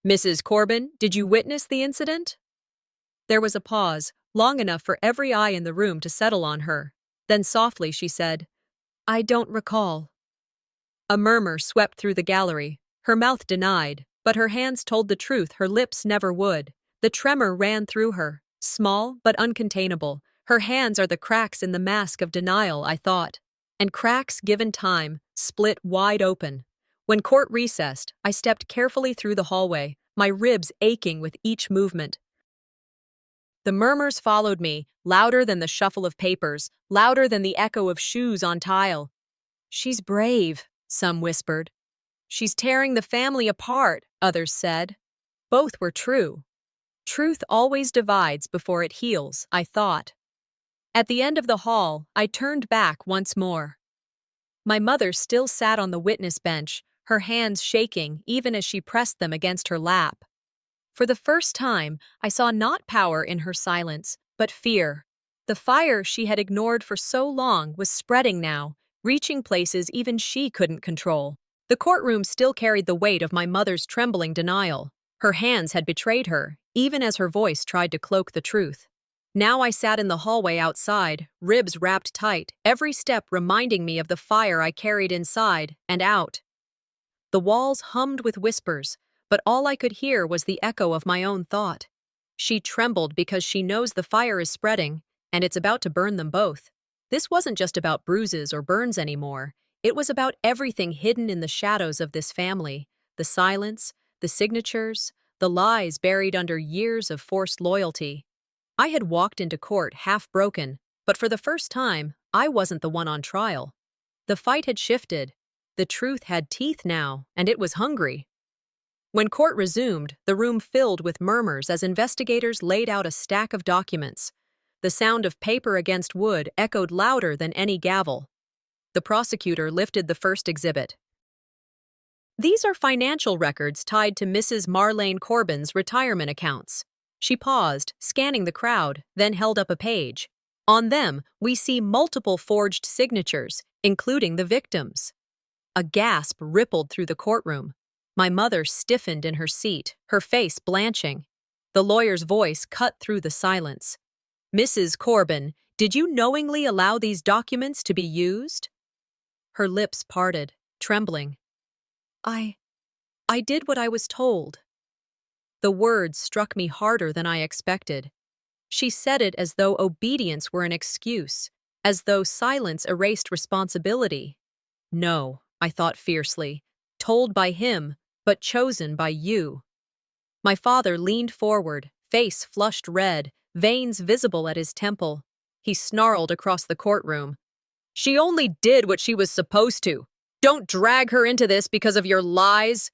Mrs. Corbin, did you witness the incident? There was a pause, long enough for every eye in the room to settle on her. Then softly she said, I don't recall. A murmur swept through the gallery. Her mouth denied, but her hands told the truth her lips never would. The tremor ran through her, small but uncontainable. Her hands are the cracks in the mask of denial, I thought. And cracks, given time, split wide open. When court recessed, I stepped carefully through the hallway, my ribs aching with each movement. The murmurs followed me, louder than the shuffle of papers, louder than the echo of shoes on tile. She's brave, some whispered. She's tearing the family apart, others said. Both were true. Truth always divides before it heals, I thought. At the end of the hall, I turned back once more. My mother still sat on the witness bench, her hands shaking even as she pressed them against her lap. For the first time, I saw not power in her silence, but fear. The fire she had ignored for so long was spreading now, reaching places even she couldn't control. The courtroom still carried the weight of my mother's trembling denial. Her hands had betrayed her, even as her voice tried to cloak the truth. Now I sat in the hallway outside, ribs wrapped tight, every step reminding me of the fire I carried inside and out. The walls hummed with whispers, but all I could hear was the echo of my own thought. She trembled because she knows the fire is spreading, and it's about to burn them both. This wasn't just about bruises or burns anymore. It was about everything hidden in the shadows of this family, the silence, the signatures, the lies buried under years of forced loyalty. I had walked into court half broken, but for the first time, I wasn't the one on trial. The fight had shifted. The truth had teeth now, and it was hungry. When court resumed, the room filled with murmurs as investigators laid out a stack of documents. The sound of paper against wood echoed louder than any gavel. The prosecutor lifted the first exhibit. These are financial records tied to Mrs. Marlene Corbin's retirement accounts. She paused, scanning the crowd, then held up a page. On them, we see multiple forged signatures, including the victims. A gasp rippled through the courtroom. My mother stiffened in her seat, her face blanching. The lawyer's voice cut through the silence. Mrs. Corbin, did you knowingly allow these documents to be used? Her lips parted, trembling. I did what I was told. The words struck me harder than I expected. She said it as though obedience were an excuse, as though silence erased responsibility. No, I thought fiercely, told by him, but chosen by you. My father leaned forward, face flushed red, veins visible at his temple. He snarled across the courtroom. She only did what she was supposed to. Don't drag her into this because of your lies.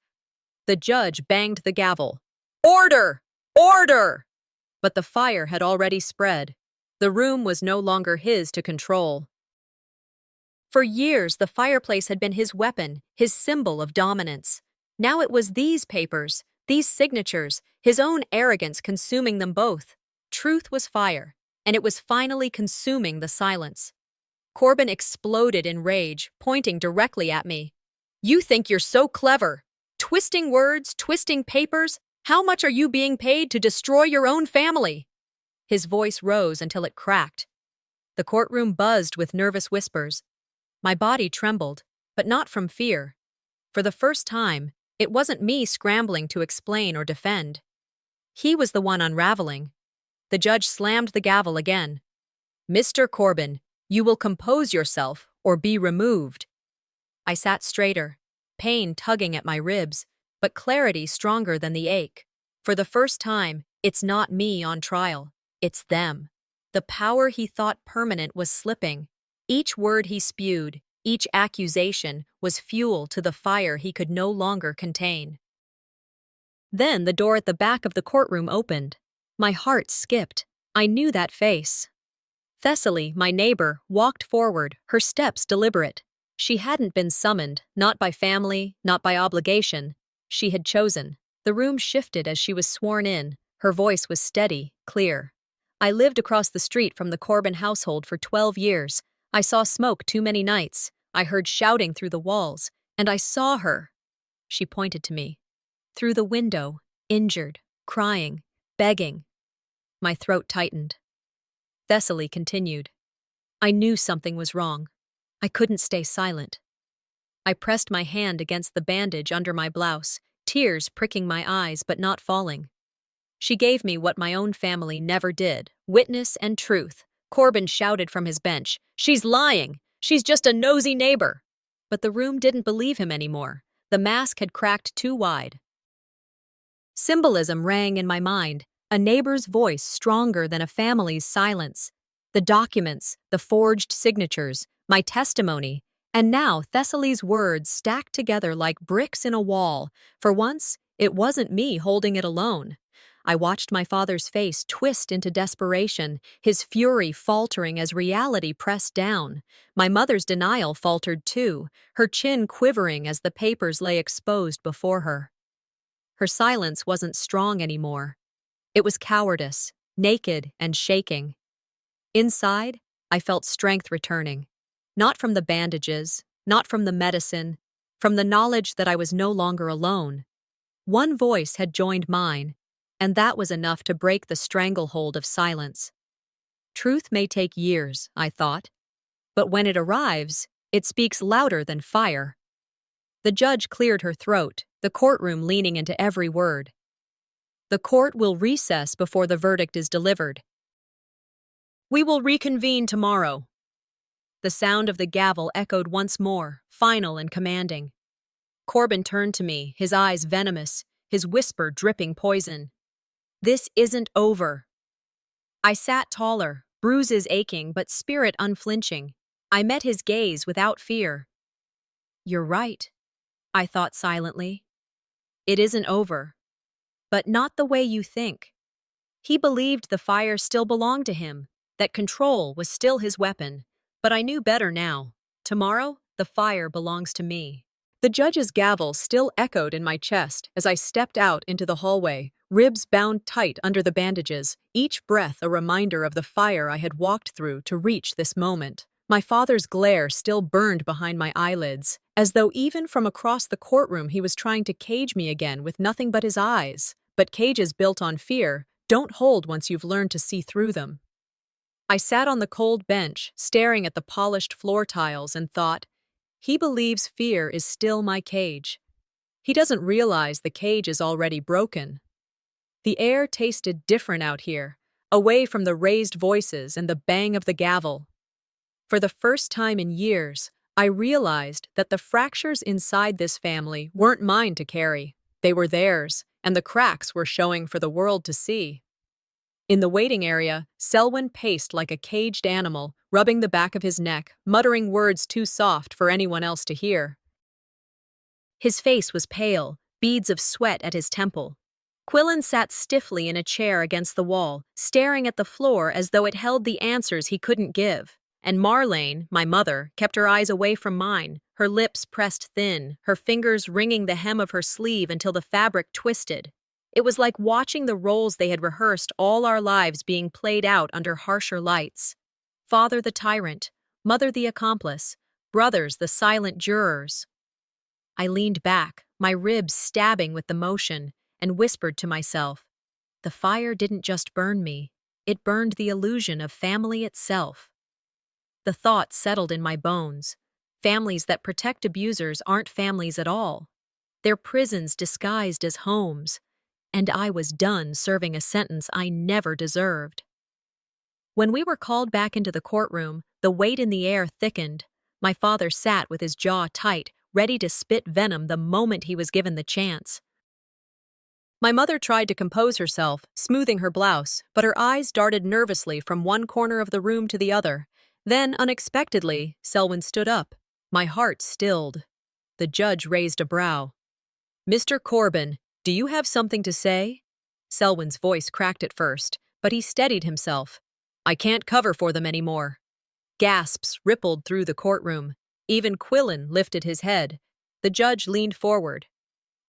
The judge banged the gavel. Order! Order! But the fire had already spread. The room was no longer his to control. For years, the fireplace had been his weapon, his symbol of dominance. Now it was these papers, these signatures, his own arrogance consuming them both. Truth was fire, and it was finally consuming the silence. Corbin exploded in rage, pointing directly at me. You think you're so clever. Twisting words, twisting papers. How much are you being paid to destroy your own family? His voice rose until it cracked. The courtroom buzzed with nervous whispers. My body trembled, but not from fear. For the first time, it wasn't me scrambling to explain or defend. He was the one unraveling. The judge slammed the gavel again. Mr. Corbin, you will compose yourself or be removed. I sat straighter, pain tugging at my ribs, but clarity stronger than the ache. For the first time, it's not me on trial. It's them. The power he thought permanent was slipping. Each word he spewed, each accusation, was fuel to the fire he could no longer contain. Then the door at the back of the courtroom opened. My heart skipped. I knew that face. Thessaly, my neighbor, walked forward, her steps deliberate. She hadn't been summoned, not by family, not by obligation. She had chosen. The room shifted as she was sworn in. Her voice was steady, clear. I lived across the street from the Corbin household for 12 years. I saw smoke too many nights. I heard shouting through the walls. And I saw her. She pointed to me. Through the window, injured, crying, begging. My throat tightened. Thessaly continued. I knew something was wrong. I couldn't stay silent. I pressed my hand against the bandage under my blouse, tears pricking my eyes but not falling. She gave me what my own family never did, witness and truth. Corbin shouted from his bench, She's lying! She's just a nosy neighbor! But the room didn't believe him anymore. The mask had cracked too wide. Symbolism rang in my mind, a neighbor's voice stronger than a family's silence. The documents, the forged signatures, my testimony, and now Thessaly's words stacked together like bricks in a wall. For once, it wasn't me holding it alone. I watched my father's face twist into desperation, his fury faltering as reality pressed down. My mother's denial faltered too, her chin quivering as the papers lay exposed before her. Her silence wasn't strong anymore. It was cowardice, naked and shaking. Inside, I felt strength returning. Not from the bandages, not from the medicine, from the knowledge that I was no longer alone. One voice had joined mine, and that was enough to break the stranglehold of silence. Truth may take years, I thought, but when it arrives, it speaks louder than fire. The judge cleared her throat, the courtroom leaning into every word. The court will recess before the verdict is delivered. We will reconvene tomorrow. The sound of the gavel echoed once more, final and commanding. Corbin turned to me, his eyes venomous, his whisper dripping poison. This isn't over. I sat taller, bruises aching but spirit unflinching. I met his gaze without fear. You're right, I thought silently. It isn't over. But not the way you think. He believed the fire still belonged to him, that control was still his weapon. But I knew better now. Tomorrow, the fire belongs to me. The judge's gavel still echoed in my chest as I stepped out into the hallway, ribs bound tight under the bandages, each breath a reminder of the fire I had walked through to reach this moment. My father's glare still burned behind my eyelids, as though even from across the courtroom he was trying to cage me again with nothing but his eyes. But cages built on fear don't hold once you've learned to see through them. I sat on the cold bench, staring at the polished floor tiles and thought, he believes fear is still my cage. He doesn't realize the cage is already broken. The air tasted different out here, away from the raised voices and the bang of the gavel. For the first time in years, I realized that the fractures inside this family weren't mine to carry. They were theirs, and the cracks were showing for the world to see. In the waiting area, Selwyn paced like a caged animal, rubbing the back of his neck, muttering words too soft for anyone else to hear. His face was pale, beads of sweat at his temple. Quillen sat stiffly in a chair against the wall, staring at the floor as though it held the answers he couldn't give. And Marlene, my mother, kept her eyes away from mine, her lips pressed thin, her fingers wringing the hem of her sleeve until the fabric twisted. It was like watching the roles they had rehearsed all our lives being played out under harsher lights. Father the tyrant, mother the accomplice, brothers the silent jurors. I leaned back, my ribs stabbing with the motion, and whispered to myself, the fire didn't just burn me, it burned the illusion of family itself. The thought settled in my bones. Families that protect abusers aren't families at all. They're prisons disguised as homes. And I was done serving a sentence I never deserved. When we were called back into the courtroom, the weight in the air thickened. My father sat with his jaw tight, ready to spit venom the moment he was given the chance. My mother tried to compose herself, smoothing her blouse, but her eyes darted nervously from one corner of the room to the other. Then, unexpectedly, Selwyn stood up. My heart stilled. The judge raised a brow. Mr. Corbin, do you have something to say? Selwyn's voice cracked at first, but he steadied himself. I can't cover for them anymore. Gasps rippled through the courtroom. Even Quillen lifted his head. The judge leaned forward.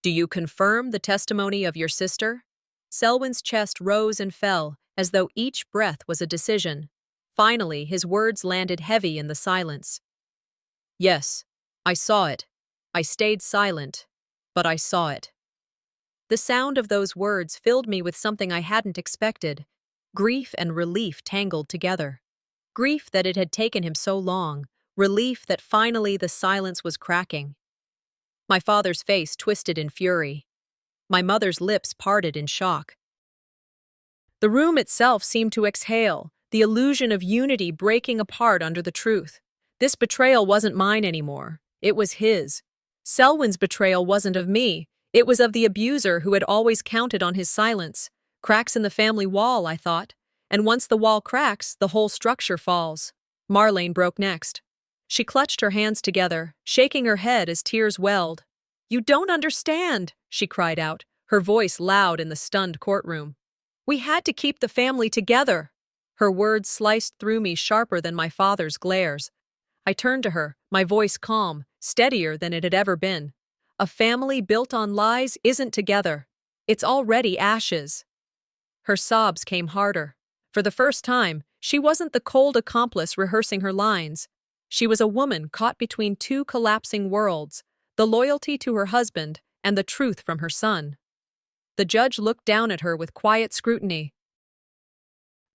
Do you confirm the testimony of your sister? Selwyn's chest rose and fell, as though each breath was a decision. Finally, his words landed heavy in the silence. Yes, I saw it. I stayed silent, but I saw it. The sound of those words filled me with something I hadn't expected. Grief and relief tangled together. Grief that it had taken him so long. Relief that finally the silence was cracking. My father's face twisted in fury. My mother's lips parted in shock. The room itself seemed to exhale, the illusion of unity breaking apart under the truth. This betrayal wasn't mine anymore. It was his. Selwyn's betrayal wasn't of me. It was of the abuser who had always counted on his silence. Cracks in the family wall, I thought. And once the wall cracks, the whole structure falls. Marlene broke next. She clutched her hands together, shaking her head as tears welled. You don't understand, she cried out, her voice loud in the stunned courtroom. We had to keep the family together. Her words sliced through me sharper than my father's glares. I turned to her, my voice calm, steadier than it had ever been. A family built on lies isn't together. It's already ashes. Her sobs came harder. For the first time, she wasn't the cold accomplice rehearsing her lines. She was a woman caught between two collapsing worlds, the loyalty to her husband and the truth from her son. The judge looked down at her with quiet scrutiny.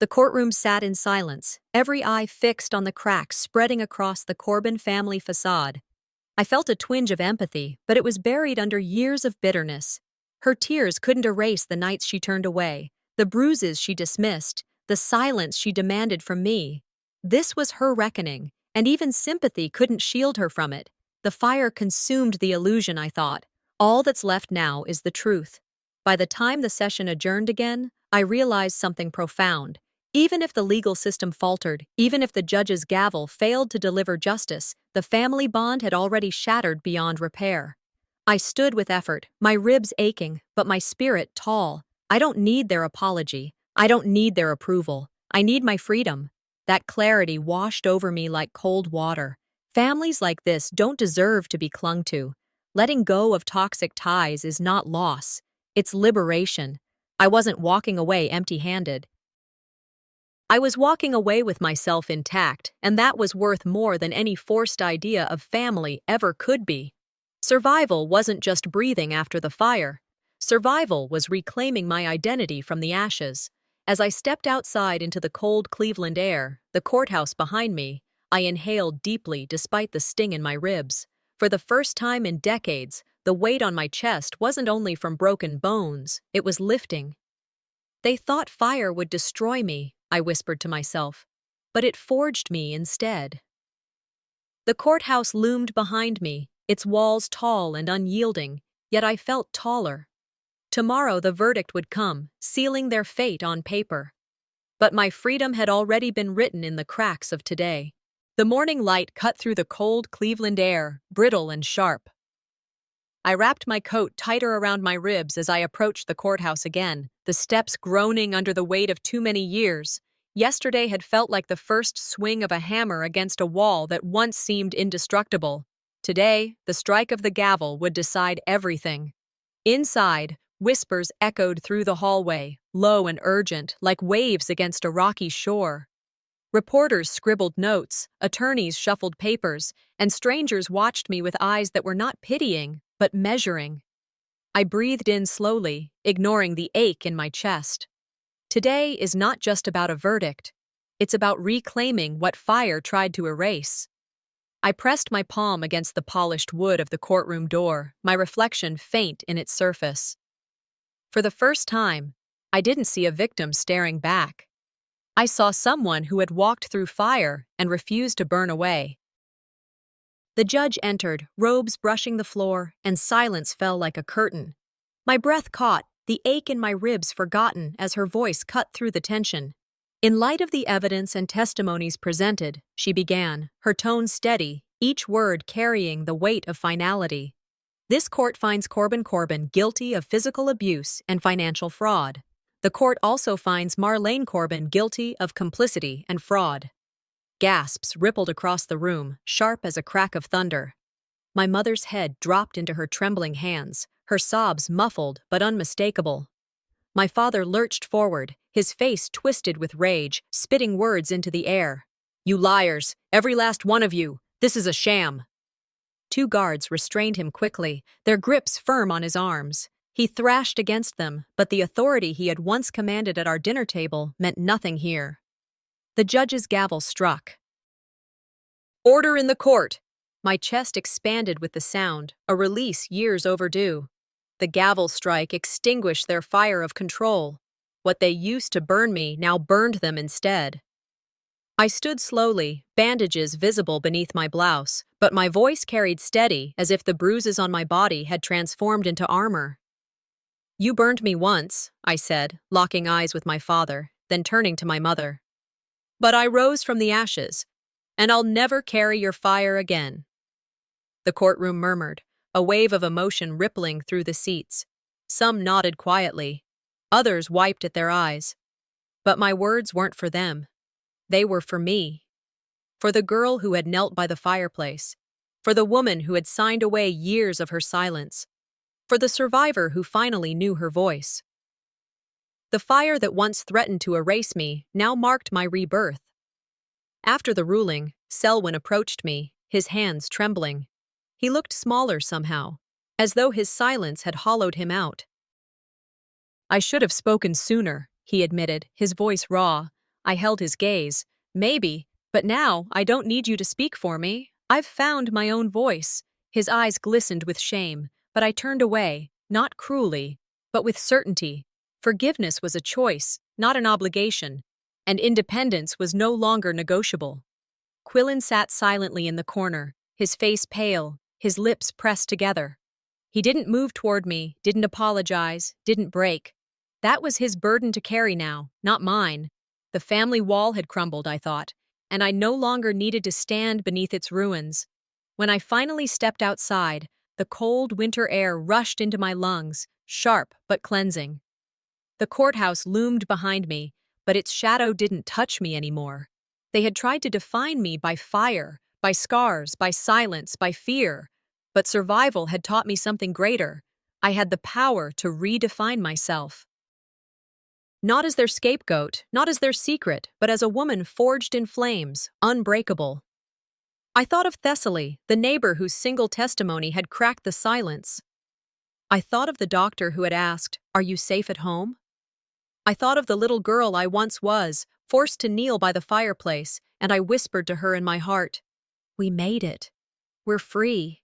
The courtroom sat in silence, every eye fixed on the cracks spreading across the Corbin family facade. I felt a twinge of empathy, but it was buried under years of bitterness. Her tears couldn't erase the nights she turned away, the bruises she dismissed, the silence she demanded from me. This was her reckoning, and even sympathy couldn't shield her from it. The fire consumed the illusion, I thought. All that's left now is the truth. By the time the session adjourned again, I realized something profound. Even if the legal system faltered, even if the judge's gavel failed to deliver justice, the family bond had already shattered beyond repair. I stood with effort, my ribs aching, but my spirit tall. I don't need their apology. I don't need their approval. I need my freedom. That clarity washed over me like cold water. Families like this don't deserve to be clung to. Letting go of toxic ties is not loss. It's liberation. I wasn't walking away empty-handed. I was walking away with myself intact, and that was worth more than any forced idea of family ever could be. Survival wasn't just breathing after the fire. Survival was reclaiming my identity from the ashes. As I stepped outside into the cold Cleveland air, the courthouse behind me, I inhaled deeply despite the sting in my ribs. For the first time in decades, the weight on my chest wasn't only from broken bones, it was lifting. They thought fire would destroy me, I whispered to myself, but it forged me instead. The courthouse loomed behind me, its walls tall and unyielding, yet I felt taller. Tomorrow the verdict would come, sealing their fate on paper. But my freedom had already been written in the cracks of today. The morning light cut through the cold Cleveland air, brittle and sharp. I wrapped my coat tighter around my ribs as I approached the courthouse again, the steps groaning under the weight of too many years. Yesterday had felt like the first swing of a hammer against a wall that once seemed indestructible. Today, the strike of the gavel would decide everything. Inside, whispers echoed through the hallway, low and urgent, like waves against a rocky shore. Reporters scribbled notes, attorneys shuffled papers, and strangers watched me with eyes that were not pitying, but measuring. I breathed in slowly, ignoring the ache in my chest. Today is not just about a verdict. It's about reclaiming what fire tried to erase. I pressed my palm against the polished wood of the courtroom door, my reflection faint in its surface. For the first time, I didn't see a victim staring back. I saw someone who had walked through fire and refused to burn away. The judge entered, robes brushing the floor, and silence fell like a curtain. My breath caught, the ache in my ribs forgotten as her voice cut through the tension. In light of the evidence and testimonies presented, she began, her tone steady, each word carrying the weight of finality. This court finds Corbin guilty of physical abuse and financial fraud. The court also finds Marlene Corbin guilty of complicity and fraud. Gasps rippled across the room, sharp as a crack of thunder. My mother's head dropped into her trembling hands, her sobs muffled but unmistakable. My father lurched forward, his face twisted with rage, spitting words into the air. "You liars, every last one of you! This is a sham!" 2 guards restrained him quickly, their grips firm on his arms. He thrashed against them, but the authority he had once commanded at our dinner table meant nothing here. The judge's gavel struck. "Order in the court!" My chest expanded with the sound, a release years overdue. The gavel strike extinguished their fire of control. What they used to burn me now burned them instead. I stood slowly, bandages visible beneath my blouse, but my voice carried steady as if the bruises on my body had transformed into armor. "You burned me once," I said, locking eyes with my father, then turning to my mother. "But I rose from the ashes, and I'll never carry your fire again." The courtroom murmured, a wave of emotion rippling through the seats. Some nodded quietly, others wiped at their eyes. But my words weren't for them. They were for me. For the girl who had knelt by the fireplace. For the woman who had signed away years of her silence. For the survivor who finally knew her voice. The fire that once threatened to erase me now marked my rebirth. After the ruling, Selwyn approached me, his hands trembling. He looked smaller somehow, as though his silence had hollowed him out. "I should have spoken sooner," he admitted, his voice raw. I held his gaze. "Maybe, but now I don't need you to speak for me. I've found my own voice." His eyes glistened with shame, but I turned away, not cruelly, but with certainty. Forgiveness was a choice, not an obligation, and independence was no longer negotiable. Quillen sat silently in the corner, his face pale, his lips pressed together. He didn't move toward me, didn't apologize, didn't break. That was his burden to carry now, not mine. The family wall had crumbled, I thought, and I no longer needed to stand beneath its ruins. When I finally stepped outside, the cold winter air rushed into my lungs, sharp but cleansing. The courthouse loomed behind me, but its shadow didn't touch me anymore. They had tried to define me by fire, by scars, by silence, by fear. But survival had taught me something greater. I had the power to redefine myself. Not as their scapegoat, not as their secret, but as a woman forged in flames, unbreakable. I thought of Thessaly, the neighbor whose single testimony had cracked the silence. I thought of the doctor who had asked, "Are you safe at home?" I thought of the little girl I once was, forced to kneel by the fireplace, and I whispered to her in my heart, "We made it. We're free."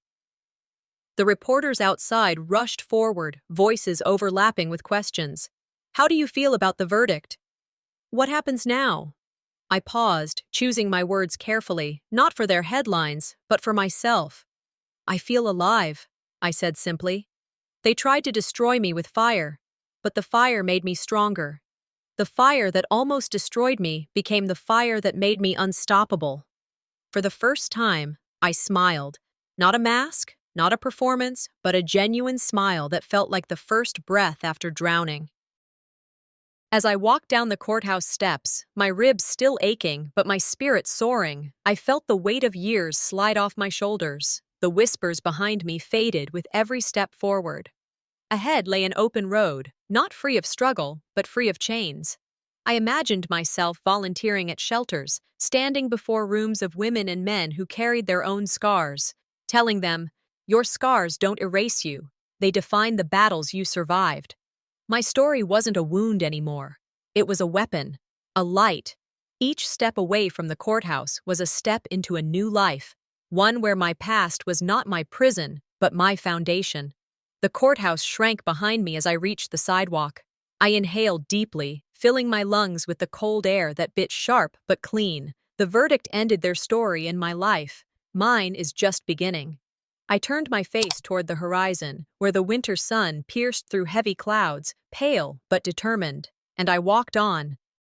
The reporters outside rushed forward, voices overlapping with questions. How do you feel about the verdict? What happens now? I paused, choosing my words carefully, not for their headlines, but for myself. I feel alive, I said simply. They tried to destroy me with fire, but the fire made me stronger. The fire that almost destroyed me became the fire that made me unstoppable. For the first time, I smiled. Not a mask, not a performance, but a genuine smile that felt like the first breath after drowning. As I walked down the courthouse steps, my ribs still aching, but my spirit soaring, I felt the weight of years slide off my shoulders. The whispers behind me faded with every step forward. Ahead lay an open road, not free of struggle, but free of chains. I imagined myself volunteering at shelters, standing before rooms of women and men who carried their own scars, telling them, "Your scars don't erase you. They define the battles you survived." My story wasn't a wound anymore. It was a weapon, a light. Each step away from the courthouse was a step into a new life, one where my past was not my prison, but my foundation. The courthouse shrank behind me as I reached the sidewalk. I inhaled deeply, filling my lungs with the cold air that bit sharp but clean. The verdict ended their story in my life. Mine is just beginning. I turned my face toward the horizon, where the winter sun pierced through heavy clouds, pale but determined, and I walked on,